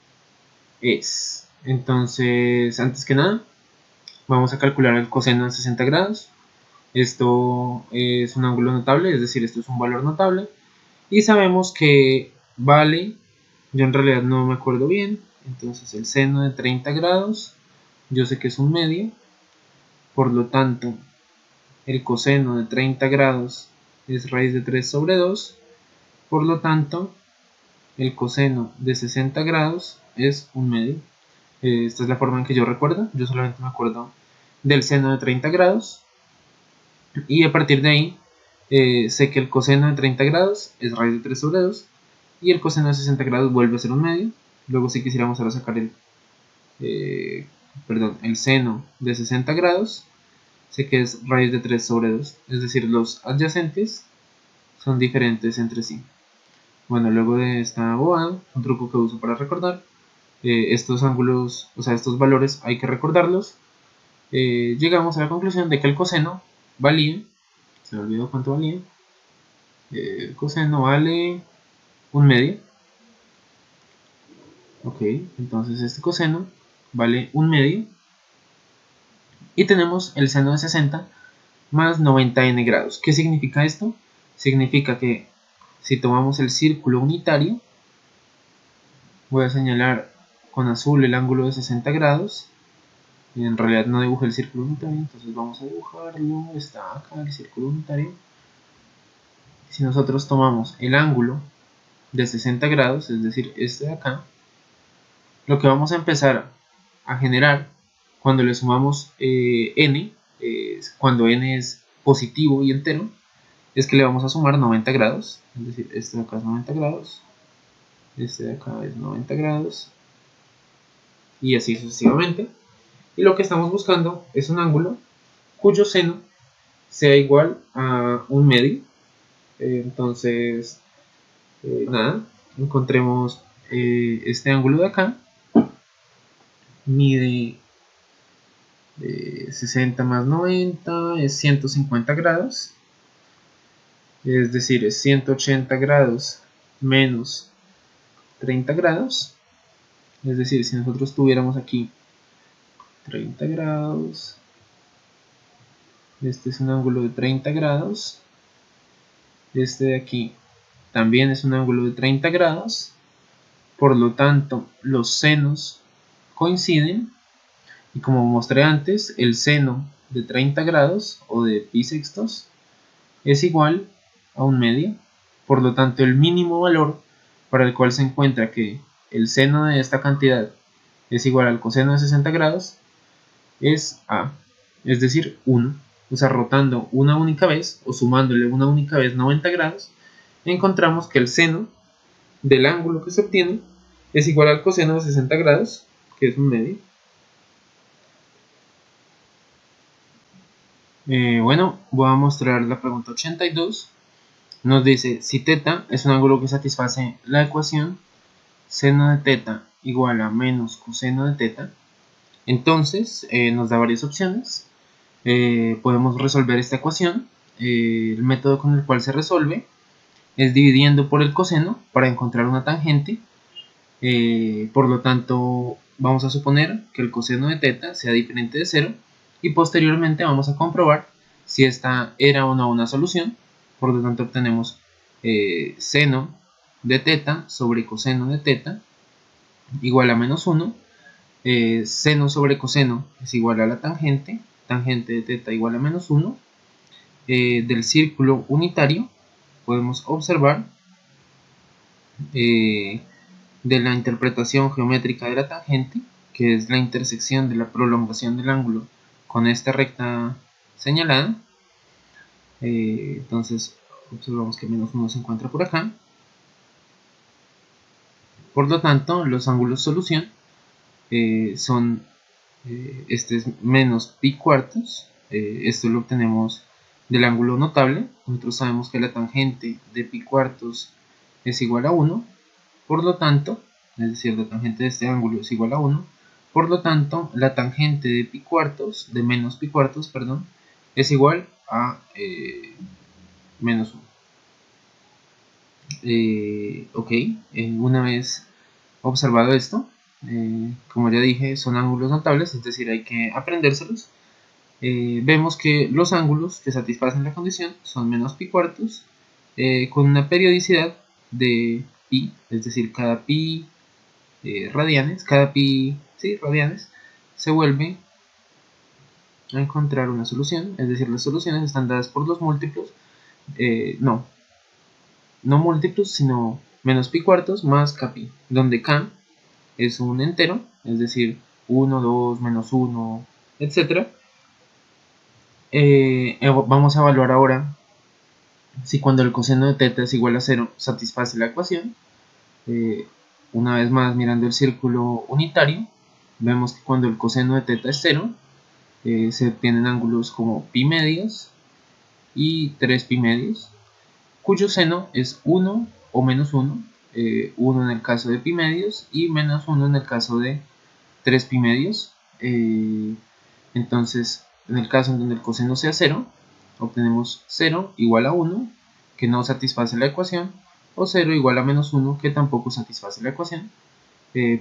es. Entonces, antes que nada, vamos a calcular el coseno de 60 grados. Esto es un ángulo notable, es decir, esto es un valor notable. Y sabemos que vale, yo en realidad no me acuerdo bien, entonces el seno de 30 grados yo sé que es un medio, por lo tanto el coseno de 30 grados es raíz de 3 sobre 2, por lo tanto el coseno de 60 grados es un medio. Esta es la forma en que yo recuerdo, yo solamente me acuerdo del seno de 30 grados, y a partir de ahí sé que el coseno de 30 grados es raíz de 3 sobre 2, y el coseno de 60 grados vuelve a ser un medio. Luego si quisiéramos ahora sacar el seno de 60 grados, sé que es raíz de 3 sobre 2, es decir, los adyacentes son diferentes entre sí. Bueno, luego de esta bobada, un truco que uso para recordar, estos ángulos, o sea, estos valores hay que recordarlos. Llegamos a la conclusión de que el coseno valía, se me olvidó cuánto valía, el coseno vale un medio. Ok, entonces este coseno vale un medio. Y tenemos el seno de 60 más 90n grados. ¿Qué significa esto? Significa que si tomamos el círculo unitario, voy a señalar con azul el ángulo de 60 grados. Y en realidad no dibujé el círculo unitario, entonces vamos a dibujarlo. Está acá el círculo unitario. Si nosotros tomamos el ángulo de 60 grados, es decir, este de acá, lo que vamos a empezar a generar cuando le sumamos n, cuando n es positivo y entero, es que le vamos a sumar 90 grados, es decir, este de acá es 90 grados, este de acá es 90 grados, y así sucesivamente. Y lo que estamos buscando es un ángulo cuyo seno sea igual a un medio. Entonces, nada, encontremos este ángulo de acá, mide 60 más 90 es 150 grados, es decir, es 180 grados menos 30 grados. Es decir, si nosotros tuviéramos aquí 30 grados, este es un ángulo de 30 grados, este de aquí también es un ángulo de 30 grados, por lo tanto los senos coinciden, y como mostré antes, el seno de 30 grados o de pi sextos es igual a un medio. Por lo tanto, el mínimo valor para el cual se encuentra que el seno de esta cantidad es igual al coseno de 60 grados es a, es decir, 1. O sea, rotando una única vez o sumándole una única vez 90 grados, encontramos que el seno del ángulo que se obtiene es igual al coseno de 60 grados, que es un medio. Bueno, voy a mostrar la pregunta 82. Nos dice, si θ es un ángulo que satisface la ecuación seno de θ igual a menos coseno de θ, entonces nos da varias opciones. Podemos resolver esta ecuación. El método con el cual se resuelve es dividiendo por el coseno para encontrar una tangente. Por lo tanto, vamos a suponer que el coseno de θ sea diferente de 0, y posteriormente vamos a comprobar si esta era o no una solución. Por lo tanto, obtenemos seno de θ sobre coseno de θ igual a menos 1. Seno sobre coseno es igual a la tangente, tangente de θ igual a menos 1. Del círculo unitario podemos observar de la interpretación geométrica de la tangente, que es la intersección de la prolongación del ángulo con esta recta señalada. Entonces observamos que menos 1 se encuentra por acá. Por lo tanto, los ángulos solución son, este es menos pi cuartos. Esto lo obtenemos del ángulo notable. Nosotros sabemos que la tangente de pi cuartos es igual a 1. Por lo tanto, es decir, la tangente de este ángulo es igual a 1. Por lo tanto, la tangente de pi cuartos, de menos pi cuartos, perdón, es igual a menos 1. Ok, una vez observado esto, como ya dije, son ángulos notables, es decir, hay que aprendérselos. Vemos que los ángulos que satisfacen la condición son menos pi cuartos, con una periodicidad de pi, es decir, cada pi radianes, cada pi radianes se vuelve a encontrar una solución, es decir, las soluciones están dadas por los múltiplos, no múltiplos, sino menos pi cuartos más kpi, donde k es un entero, es decir, 1, 2, menos 1, etc. Vamos a evaluar ahora si cuando el coseno de teta es igual a 0 satisface la ecuación. Una vez más, mirando el círculo unitario, vemos que cuando el coseno de teta es 0, se obtienen ángulos como pi medios y 3 pi medios, cuyo seno es 1 o menos 1, 1 en el caso de pi medios y menos 1 en el caso de 3 pi medios. Entonces, en el caso en donde el coseno sea 0, obtenemos 0 igual a 1, que no satisface la ecuación, o 0 igual a menos 1, que tampoco satisface la ecuación.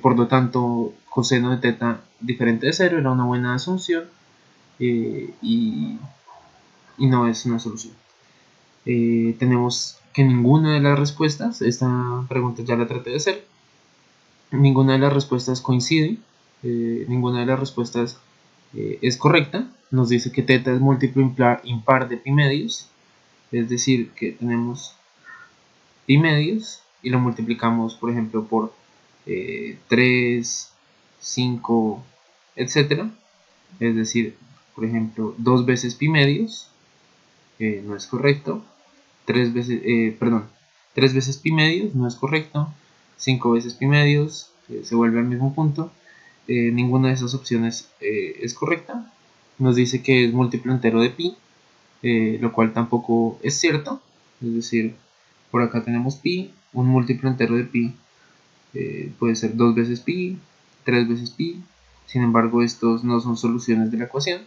Por lo tanto, coseno de teta diferente de 0 era una buena asunción, y no es una solución. Tenemos que ninguna de las respuestas, esta pregunta ya la traté de hacer, ninguna de las respuestas coincide, ninguna de las respuestas es correcta. Nos dice que teta es múltiplo impar de pi medios, es decir, que tenemos pi medios y lo multiplicamos, por ejemplo, por 3, 5, etc. Es decir, por ejemplo, 2 veces pi medios, no es correcto. 3 veces pi medios, no es correcto. 5 veces pi medios, se vuelve al mismo punto. Ninguna de esas opciones es correcta. Nos dice que es múltiplo entero de pi, lo cual tampoco es cierto. Es decir, por acá tenemos pi, un múltiplo entero de pi puede ser 2 veces pi, 3 veces pi. Sin embargo, estos no son soluciones de la ecuación.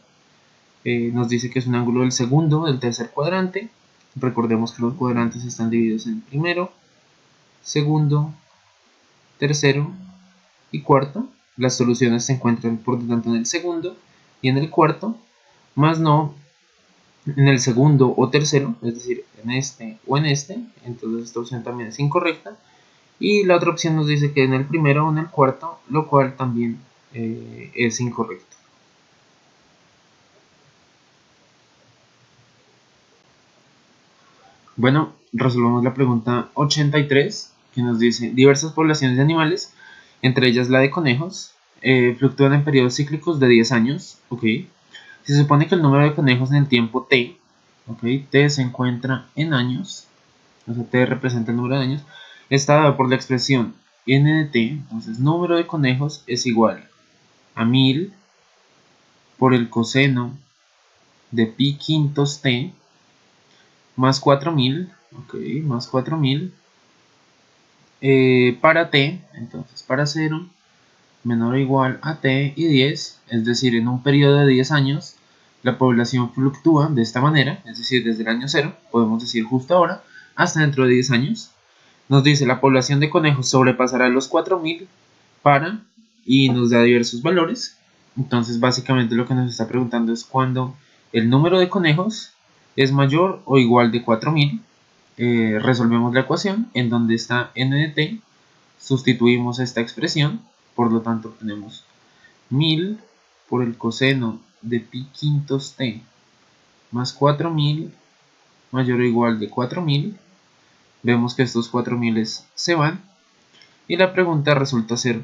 Nos dice que es un ángulo del segundo, del tercer cuadrante. Recordemos que los cuadrantes están divididos en primero, segundo, tercero y cuarto. Las soluciones se encuentran por lo tanto en el segundo y en el cuarto, más no en el segundo o tercero, es decir, en este o en este. Entonces esta opción también es incorrecta. Y la otra opción nos dice que en el primero o en el cuarto, lo cual también es incorrecto. Bueno, resolvamos la pregunta 83, que nos dice: diversas poblaciones de animales, entre ellas la de conejos, fluctúan en periodos cíclicos de 10 años. Ok. Se supone que el número de conejos en el tiempo t, okay, t se encuentra en años, o sea, t representa el número de años, está dado por la expresión n de t. Entonces, número de conejos es igual a 1000 por el coseno de pi quintos t más 4000, ok, más 4000 para t. Entonces, para 0 menor o igual a t y 10, es decir, en un periodo de 10 años, la población fluctúa de esta manera, es decir, desde el año 0, podemos decir justo ahora, hasta dentro de 10 años. Nos dice la población de conejos sobrepasará los 4000 para, y nos da diversos valores. Entonces, básicamente lo que nos está preguntando es cuando el número de conejos es mayor o igual de 4000. Resolvemos la ecuación en donde está n de t, sustituimos esta expresión, por lo tanto obtenemos 1000 por el coseno de pi quintos t más 4000 mayor o igual de 4000. Vemos que estos 4000 se van y la pregunta resulta ser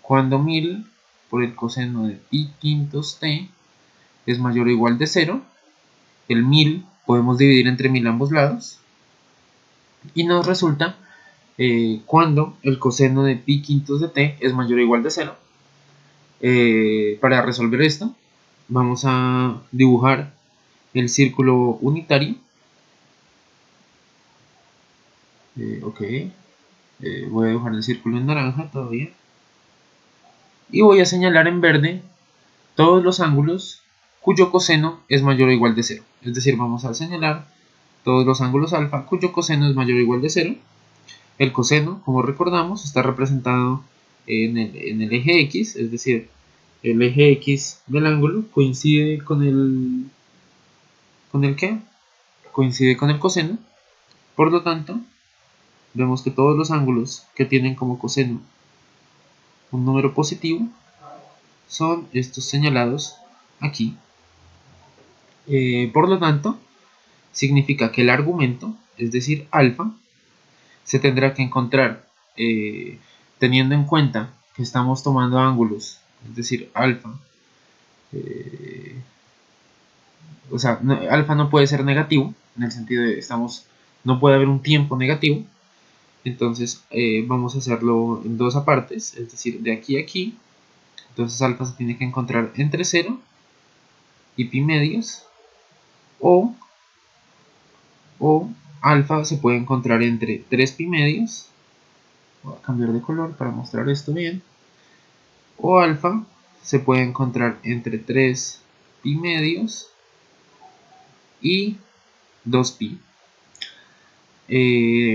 cuando 1000 por el coseno de pi quintos t es mayor o igual de 0. El 1000 podemos dividir entre 1000 ambos lados y nos resulta cuando el coseno de pi quintos de t es mayor o igual de 0. Para resolver esto, vamos a dibujar el círculo unitario. Ok, voy a dibujar el círculo en naranja todavía. Y voy a señalar en verde todos los ángulos cuyo coseno es mayor o igual de 0. Es decir, vamos a señalar todos los ángulos alfa cuyo coseno es mayor o igual de 0. El coseno, como recordamos, está representado en el eje X, es decir, el eje X del ángulo coincide con el... ¿Con el qué? Coincide con el coseno. Por lo tanto, vemos que todos los ángulos que tienen como coseno un número positivo son estos señalados aquí. Por lo tanto, significa que el argumento, es decir, alfa, se tendrá que encontrar teniendo en cuenta que estamos tomando ángulos, es decir, alfa. O sea, alfa no puede ser negativo, en el sentido de no puede haber un tiempo negativo. Entonces vamos a hacerlo en dos apartes, es decir, de aquí a aquí. Entonces alfa se tiene que encontrar entre 0 y pi medios, o alfa se puede encontrar entre 3 pi medios. Voy a cambiar de color para mostrar esto bien. O alfa se puede encontrar entre 3 pi medios y 2 pi.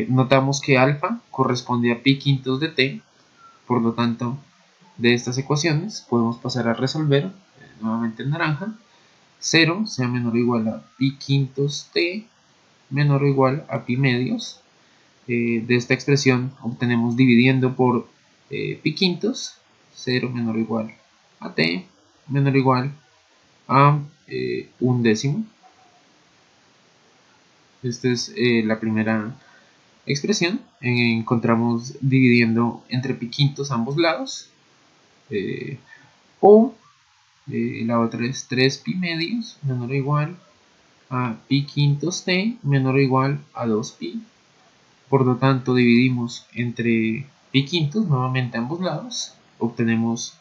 Notamos que alfa corresponde a pi quintos de t, por lo tanto, de estas ecuaciones podemos pasar a resolver, nuevamente en naranja, 0 sea menor o igual a pi quintos t menor o igual a pi medios. De esta expresión obtenemos dividiendo por pi quintos, 0 menor o igual a t menor o igual a un décimo. Esta es la primera expresión. Encontramos dividiendo entre pi quintos ambos lados. O la otra es 3 pi medios menor o igual a pi quintos t menor o igual a 2 pi. Por lo tanto, dividimos entre pi quintos nuevamente ambos lados. Obtenemos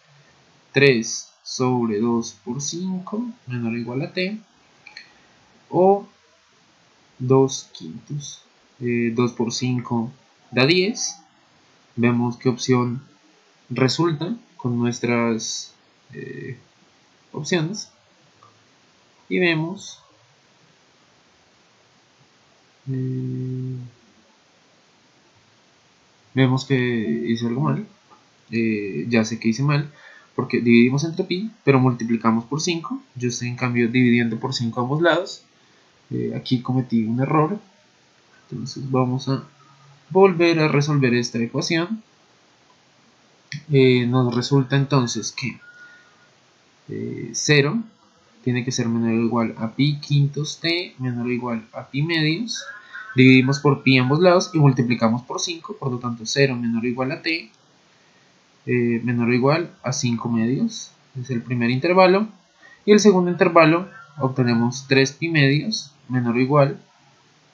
3 sobre 2 por 5 menor o igual a t. O 2 quintos. 2 por 5 da 10. Vemos qué opción resulta con nuestras opciones. Y vemos que hice algo mal. Ya sé que hice mal, porque dividimos entre pi, pero multiplicamos por 5. Yo estoy en cambio dividiendo por 5 a ambos lados. Aquí cometí un error. Entonces vamos a volver a resolver esta ecuación. Nos resulta entonces que 0 tiene que ser menor o igual a pi quintos t menor o igual a pi medios. Dividimos por pi ambos lados y multiplicamos por 5, por lo tanto 0 menor o igual a t menor o igual a 5 medios. Es el primer intervalo. Y el segundo intervalo obtenemos 3 pi medios menor o igual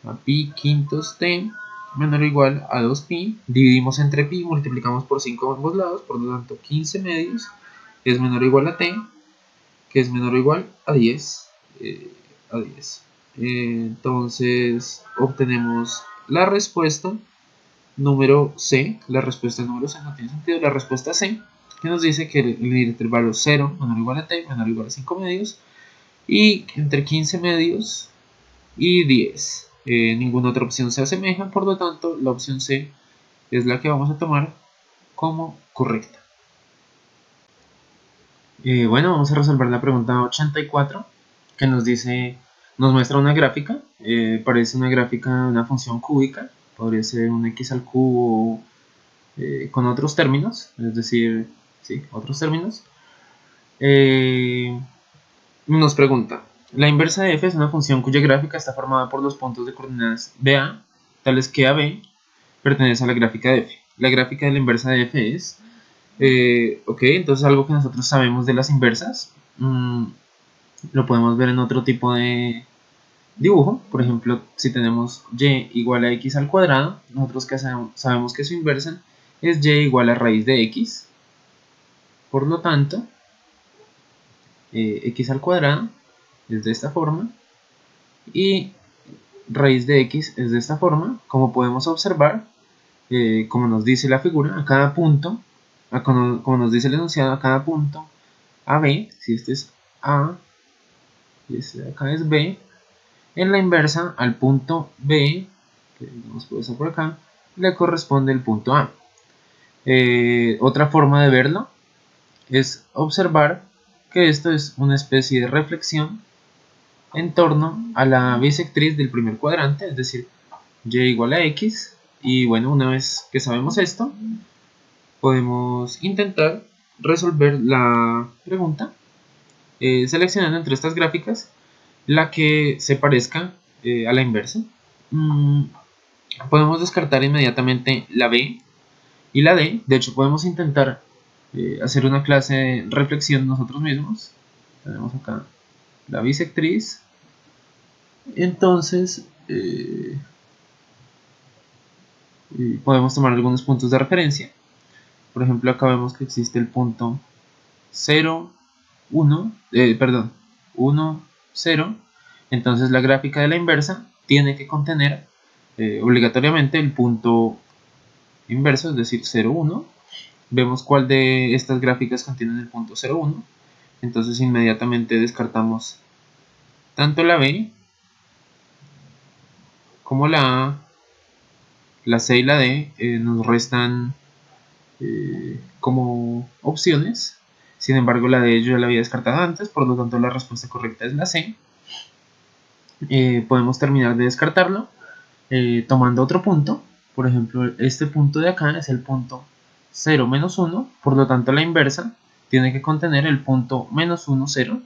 a pi quintos t menor o igual a 2 pi. Dividimos entre pi, multiplicamos por 5 a ambos lados, por lo tanto 15 medios es menor o igual a t, que es menor o igual a 10. Entonces obtenemos la respuesta número C. La respuesta número C no tiene sentido. La respuesta C, que nos dice que el intervalo 0 menor o igual a t menor o igual a 5 medios, y entre 15 medios y 10. Ninguna otra opción se asemeja, por lo tanto la opción C es la que vamos a tomar como correcta. Bueno, vamos a resolver la pregunta 84, que nos muestra una gráfica. Parece una gráfica de una función cúbica, podría ser un x al cubo con otros términos, es decir, sí, otros términos. Nos pregunta, la inversa de f es una función cuya gráfica está formada por los puntos de coordenadas BA, tales que AB pertenece a la gráfica de f. La gráfica de la inversa de f es... ok, entonces algo que nosotros sabemos de las inversas, lo podemos ver en otro tipo de dibujo. Por ejemplo, si tenemos y igual a x al cuadrado, nosotros sabemos que su inversa es y igual a raíz de x. Por lo tanto, x al cuadrado es de esta forma y raíz de x es de esta forma. Como podemos observar, como nos dice la figura, a cada punto, como nos dice el enunciado, a cada punto AB, si este es A y este de acá es B, en la inversa al punto B, que digamos puede ser por acá, le corresponde el punto A. Otra forma de verlo es observar que esto es una especie de reflexión en torno a la bisectriz del primer cuadrante, es decir, y igual a x. Y bueno, una vez que sabemos esto, podemos intentar resolver la pregunta seleccionando entre estas gráficas la que se parezca a la inversa. Podemos descartar inmediatamente la B y la D. De hecho, podemos intentar hacer una clase de reflexión nosotros mismos. Tenemos acá la bisectriz. Entonces, podemos tomar algunos puntos de referencia. Por ejemplo, acá vemos que existe el punto 0, 1, 0. Entonces, la gráfica de la inversa tiene que contener obligatoriamente el punto inverso, es decir, 0, 1. Vemos cuál de estas gráficas contienen el punto 0, 1. Entonces, inmediatamente descartamos tanto la B como la A. La C y la D nos restan como opciones. Sin embargo, la D yo ya la había descartado antes, por lo tanto la respuesta correcta es la C. Podemos terminar de descartarlo tomando otro punto. Por ejemplo, este punto de acá es el punto 0, menos 1. Por lo tanto, la inversa tiene que contener el punto menos 1, 0.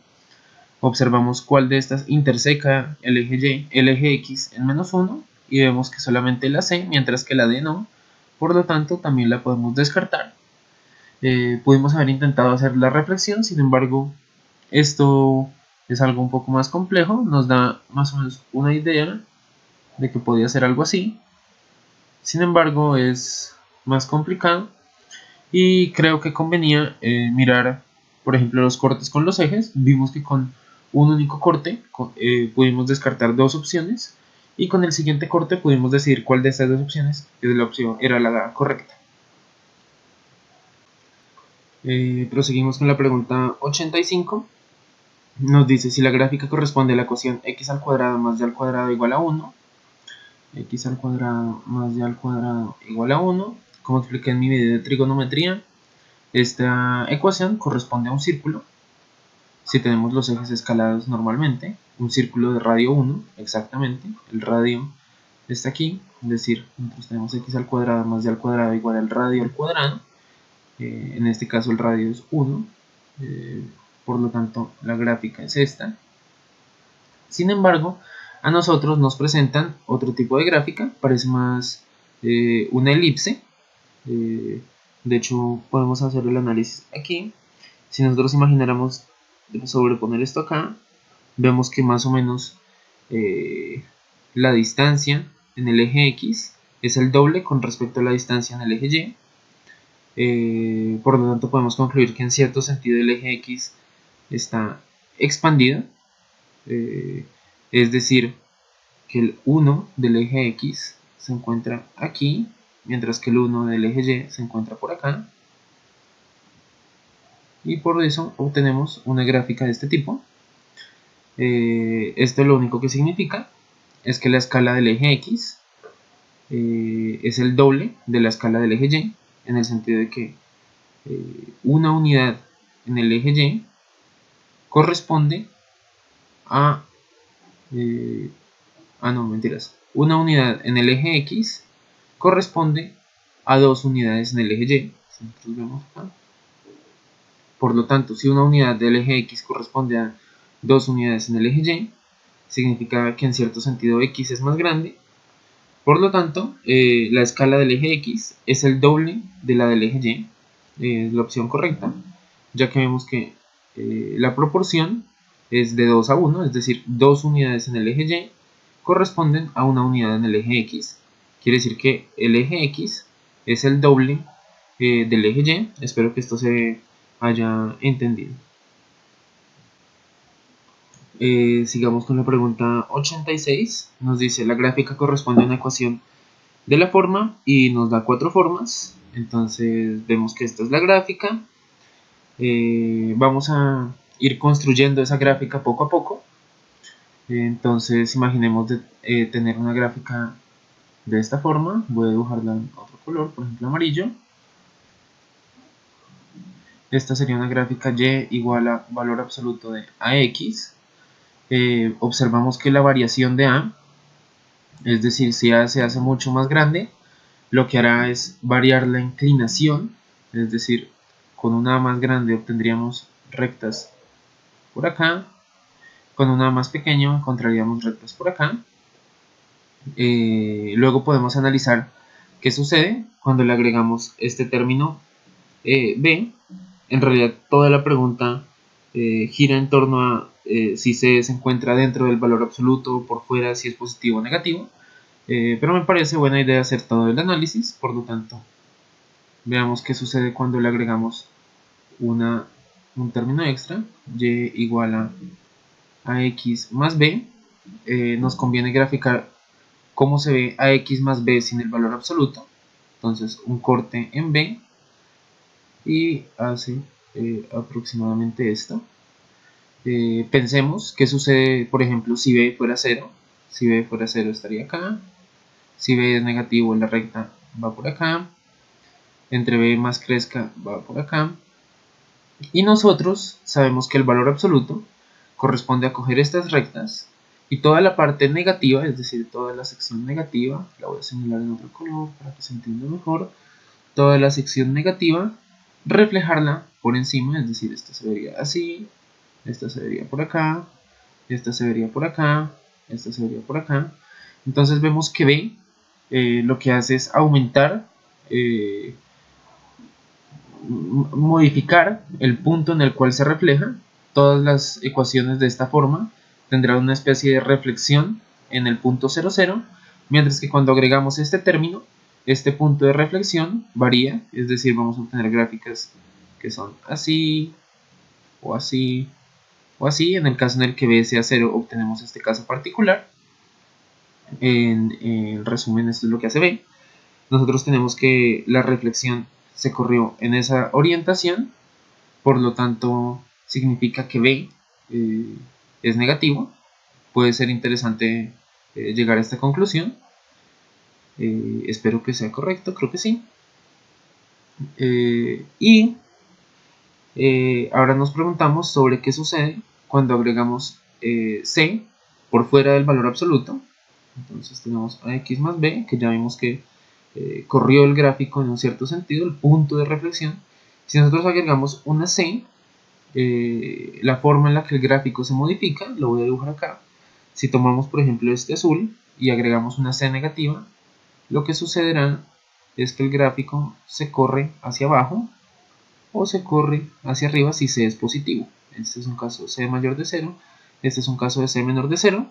Observamos cuál de estas interseca el eje Y, el eje X en menos 1. Y vemos que solamente la C, mientras que la D no. Por lo tanto, también la podemos descartar. Pudimos haber intentado hacer la reflexión, sin embargo, esto es algo un poco más complejo. Nos da más o menos una idea de que podía ser algo así. Sin embargo, es más complicado y creo que convenía mirar, por ejemplo, los cortes con los ejes. Vimos que con un único corte pudimos descartar dos opciones y con el siguiente corte pudimos decidir cuál de estas dos opciones era la correcta. Proseguimos con la pregunta 85. Nos dice si la gráfica corresponde a la ecuación x al cuadrado más y al cuadrado igual a 1. X al cuadrado más y al cuadrado igual a 1. Como expliqué en mi video de trigonometría, esta ecuación corresponde a un círculo. Si tenemos los ejes escalados normalmente, un círculo de radio 1, exactamente, el radio está aquí, es decir, nosotros tenemos x al cuadrado más y al cuadrado igual al radio al cuadrado. En este caso el radio es 1, por lo tanto la gráfica es esta. Sin embargo, a nosotros nos presentan otro tipo de gráfica, parece más una elipse. De hecho, podemos hacer el análisis aquí. Si nosotros imagináramos sobreponer esto acá, vemos que más o menos la distancia en el eje X es el doble con respecto a la distancia en el eje Y. Por lo tanto, podemos concluir que en cierto sentido el eje X está expandido. Es decir, que el 1 del eje X se encuentra aquí, mientras que el 1 del eje Y se encuentra por acá. Y por eso obtenemos una gráfica de este tipo. Esto lo único que significa es que la escala del eje X es el doble de la escala del eje Y, en el sentido de que una unidad en el eje Y corresponde a una unidad en el eje X corresponde a dos unidades en el eje Y. Nosotros vemos acá. Por lo tanto, si una unidad del eje X corresponde a dos unidades en el eje Y, significa que en cierto sentido X es más grande. Por lo tanto, la escala del eje X es el doble de la del eje Y. Es la opción correcta, ya que vemos que la proporción es de 2 a 1, es decir, dos unidades en el eje Y corresponden a una unidad en el eje X. Quiere decir que el eje X es el doble del eje Y. Espero que esto se haya entendido. Sigamos con la pregunta 86. Nos dice: la gráfica corresponde a una ecuación de la forma, y nos da 4 formas. Entonces vemos que esta es la gráfica. Vamos a ir construyendo esa gráfica poco a poco. Entonces imaginemos tener una gráfica de esta forma. Voy a dibujarla en otro color, por ejemplo amarillo. Esta sería una gráfica y igual a valor absoluto de ax. Observamos que la variación de a, es decir, si a se hace mucho más grande, lo que hará es variar la inclinación, es decir, con una A más grande obtendríamos rectas por acá, con una A más pequeña encontraríamos rectas por acá. Luego podemos analizar qué sucede cuando le agregamos este término B. En realidad toda la pregunta gira en torno a si C se encuentra dentro del valor absoluto, por fuera, si es positivo o negativo. Pero me parece buena idea hacer todo el análisis, por lo tanto, veamos qué sucede cuando le agregamos un término extra, y igual a x más b. Nos conviene graficar cómo se ve ax más b sin el valor absoluto. Entonces, un corte en b y hace aproximadamente esto. Pensemos qué sucede, por ejemplo, si b fuera 0. Si b fuera 0 estaría acá. Si b es negativo, la recta va por acá. Entre b más crezca va por acá. Y nosotros sabemos que el valor absoluto corresponde a coger estas rectas y toda la parte negativa, es decir, toda la sección negativa, la voy a señalar en otro color para que se entienda mejor, toda la sección negativa, reflejarla por encima, es decir, esta se vería así, esta se vería por acá, esta se vería por acá, esta se vería por acá. Entonces vemos que B lo que hace es aumentar, modificar el punto en el cual se refleja. Todas las ecuaciones de esta forma tendrán una especie de reflexión en el punto 0, 0, mientras que cuando agregamos este término, este punto de reflexión varía, es decir, vamos a obtener gráficas que son así, o así, o así. En el caso en el que B sea 0, obtenemos este caso particular. En resumen, esto es lo que hace B. Nosotros tenemos que la reflexión se corrió en esa orientación, por lo tanto significa que B es negativo. Puede ser interesante llegar a esta conclusión. Espero que sea correcto, creo que sí. Y ahora nos preguntamos sobre qué sucede cuando agregamos C por fuera del valor absoluto. Entonces tenemos ax más b, que ya vimos que corrió el gráfico en un cierto sentido, el punto de reflexión. Si nosotros agregamos una c, la forma en la que el gráfico se modifica, lo voy a dibujar acá. Si tomamos por ejemplo este azul y agregamos una c negativa, lo que sucederá es que el gráfico se corre hacia abajo o se corre hacia arriba si c es positivo. Este es un caso c mayor de 0, este es un caso de c menor de 0.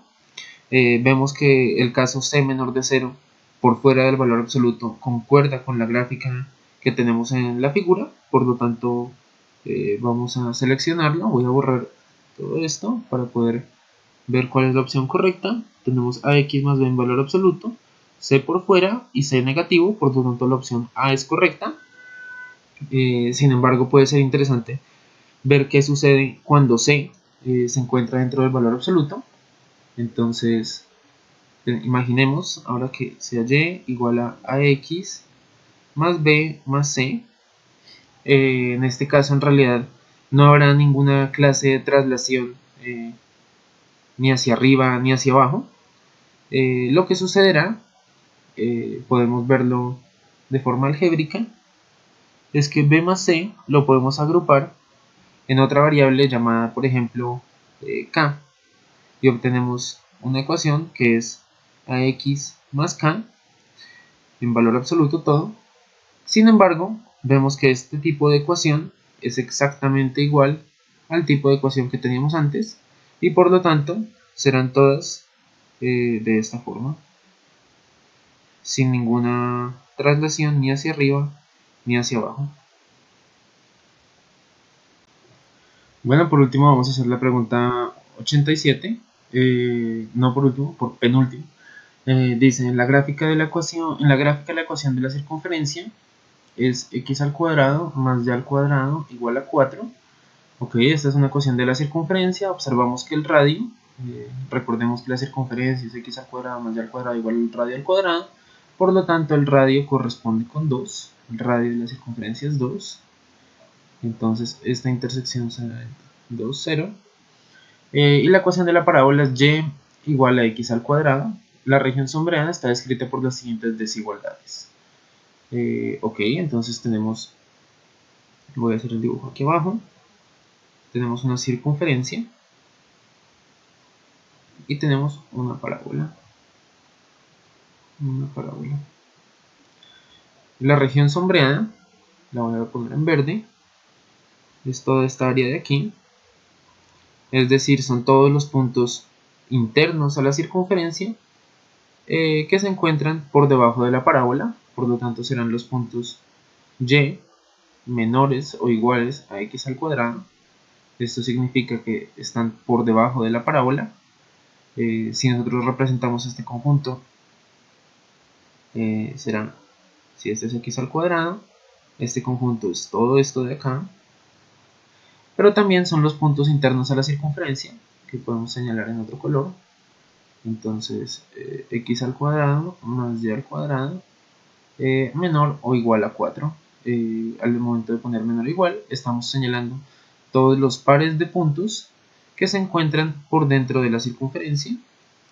Vemos que el caso c menor de 0 por fuera del valor absoluto concuerda con la gráfica que tenemos en la figura, por lo tanto vamos a seleccionarlo. Voy a borrar todo esto para poder ver cuál es la opción correcta. Tenemos ax más b en valor absoluto, c por fuera y c negativo, por lo tanto la opción A es correcta. Sin embargo, puede ser interesante ver qué sucede cuando c se encuentra dentro del valor absoluto. Entonces, imaginemos ahora que sea y igual a ax más b más c. En este caso, en realidad, no habrá ninguna clase de traslación ni hacia arriba ni hacia abajo. Lo que sucederá, podemos verlo de forma algébrica, es que b más c lo podemos agrupar en otra variable llamada, por ejemplo, k, y obtenemos una ecuación que es ax más k en valor absoluto todo. Sin embargo, vemos que este tipo de ecuación es exactamente igual al tipo de ecuación que teníamos antes, y por lo tanto serán todas de esta forma, sin ninguna traslación ni hacia arriba ni hacia abajo. Bueno, por último vamos a hacer la pregunta 87, no por último, por penúltimo. Dice, en la gráfica de la ecuación de la circunferencia es x al cuadrado más y al cuadrado igual a 4. Ok, esta es una ecuación de la circunferencia. Observamos que el radio, recordemos que la circunferencia es x al cuadrado más y al cuadrado igual al radio al cuadrado. Por lo tanto, el radio corresponde con 2. El radio de la circunferencia es 2. Entonces, esta intersección será 2, 0. Y la ecuación de la parábola es y igual a x al cuadrado. La región sombreada está descrita por las siguientes desigualdades. Ok, entonces tenemos Voy a hacer el dibujo aquí abajo. Tenemos una circunferencia y tenemos una parábola. La región sombreada la voy a poner en verde. Es toda esta área de aquí. Es decir, son todos los puntos internos a la circunferencia que se encuentran por debajo de la parábola. Por lo tanto, serán los puntos y menores o iguales a x al cuadrado. Esto significa que están por debajo de la parábola. Si nosotros representamos este conjunto, será, si este es x al cuadrado, este conjunto es todo esto de acá, pero también son los puntos internos a la circunferencia, que podemos señalar en otro color. Entonces, x al cuadrado más y al cuadrado menor o igual a 4. Al momento de poner menor o igual, estamos señalando todos los pares de puntos que se encuentran por dentro de la circunferencia.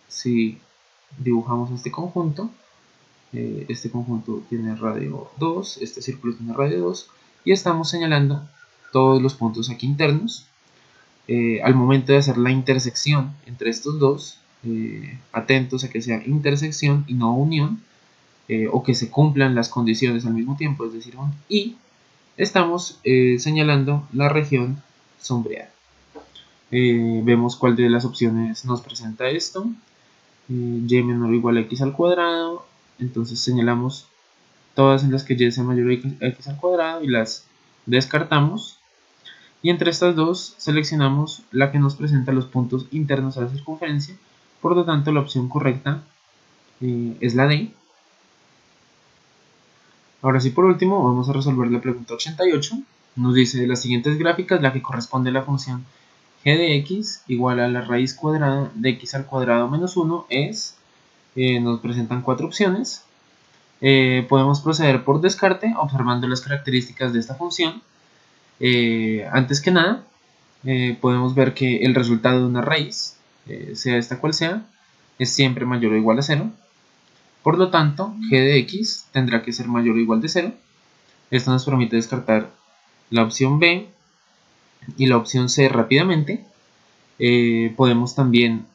Si dibujamos este conjunto tiene radio 2, este círculo tiene radio 2, y estamos señalando todos los puntos aquí internos. Al momento de hacer la intersección entre estos dos, atentos a que sea intersección y no unión, o que se cumplan las condiciones al mismo tiempo, es decir, y estamos señalando la región sombreada. Vemos cuál de las opciones nos presenta esto. Y menor o igual a x al cuadrado. Entonces señalamos todas en las que y sea mayor a x al cuadrado y las descartamos. Y entre estas dos seleccionamos la que nos presenta los puntos internos a la circunferencia. Por lo tanto, la opción correcta es la D. Ahora sí, por último, vamos a resolver la pregunta 88. Nos dice de las siguientes gráficas, la que corresponde a la función g de x igual a la raíz cuadrada de x al cuadrado menos 1 es, nos presentan 4 opciones. Podemos proceder por descarte observando las características de esta función. Antes que nada, podemos ver que el resultado de una raíz, sea esta cual sea, es siempre mayor o igual a 0. Por lo tanto, g de x tendrá que ser mayor o igual de 0. Esto nos permite descartar la opción B y la opción C rápidamente. Podemos también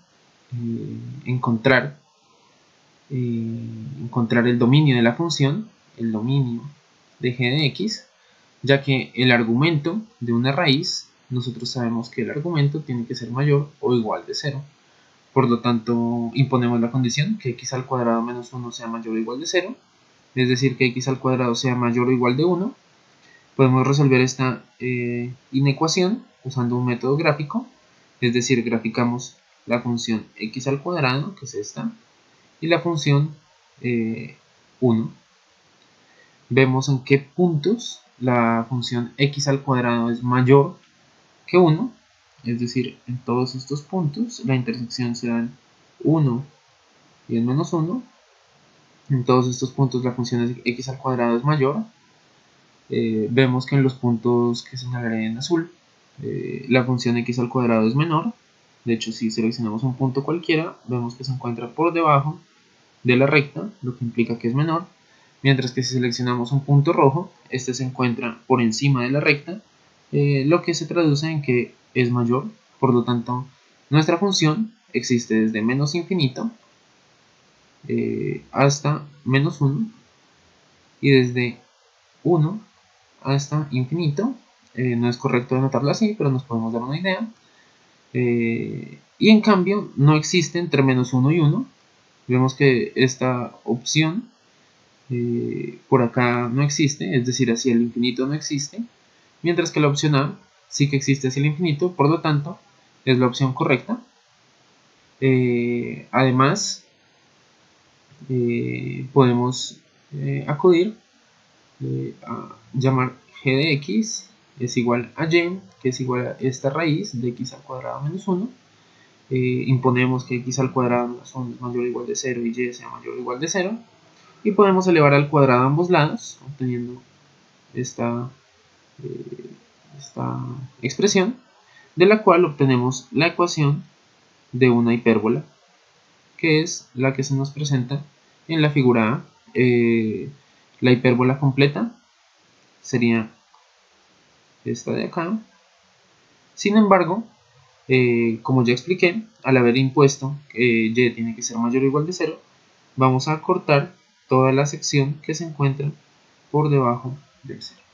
encontrar el dominio de la función, el dominio de g de x, ya que el argumento de una raíz, nosotros sabemos que el argumento tiene que ser mayor o igual de 0. Por lo tanto, imponemos la condición que x al cuadrado menos 1 sea mayor o igual de 0, es decir, que x al cuadrado sea mayor o igual de 1. Podemos resolver esta inecuación usando un método gráfico, es decir, graficamos la función x al cuadrado, que es esta, y la función 1. Vemos en qué puntos la función x al cuadrado es mayor que 1, es decir, en todos estos puntos la intersección será en 1 y en menos 1. En todos estos puntos la función x al cuadrado es mayor. Vemos que en los puntos que señalaré en azul, la función x al cuadrado es menor. De hecho, si seleccionamos un punto cualquiera, vemos que se encuentra por debajo de la recta, lo que implica que es menor. Mientras que si seleccionamos un punto rojo, este se encuentra por encima de la recta, lo que se traduce en que es mayor. Por lo tanto, nuestra función existe desde menos infinito hasta menos 1 y desde 1 hasta infinito. No es correcto anotarlo así, pero nos podemos dar una idea. Y en cambio no existe entre menos 1 y 1. Vemos que esta opción por acá no existe, es decir, hacia el infinito no existe, mientras que la opción A sí que existe hacia el infinito, por lo tanto es la opción correcta. Además, podemos acudir a llamar g de x es igual a y, que es igual a esta raíz de x al cuadrado menos 1. Imponemos que x al cuadrado menos 1 es mayor o igual de 0 y y sea mayor o igual de 0. Y podemos elevar al cuadrado a ambos lados, obteniendo esta expresión, de la cual obtenemos la ecuación de una hipérbola, que es la que se nos presenta en la figura A. La hipérbola completa sería esta de acá. Sin embargo, como ya expliqué, al haber impuesto que y tiene que ser mayor o igual de 0, vamos a cortar toda la sección que se encuentra por debajo del 0.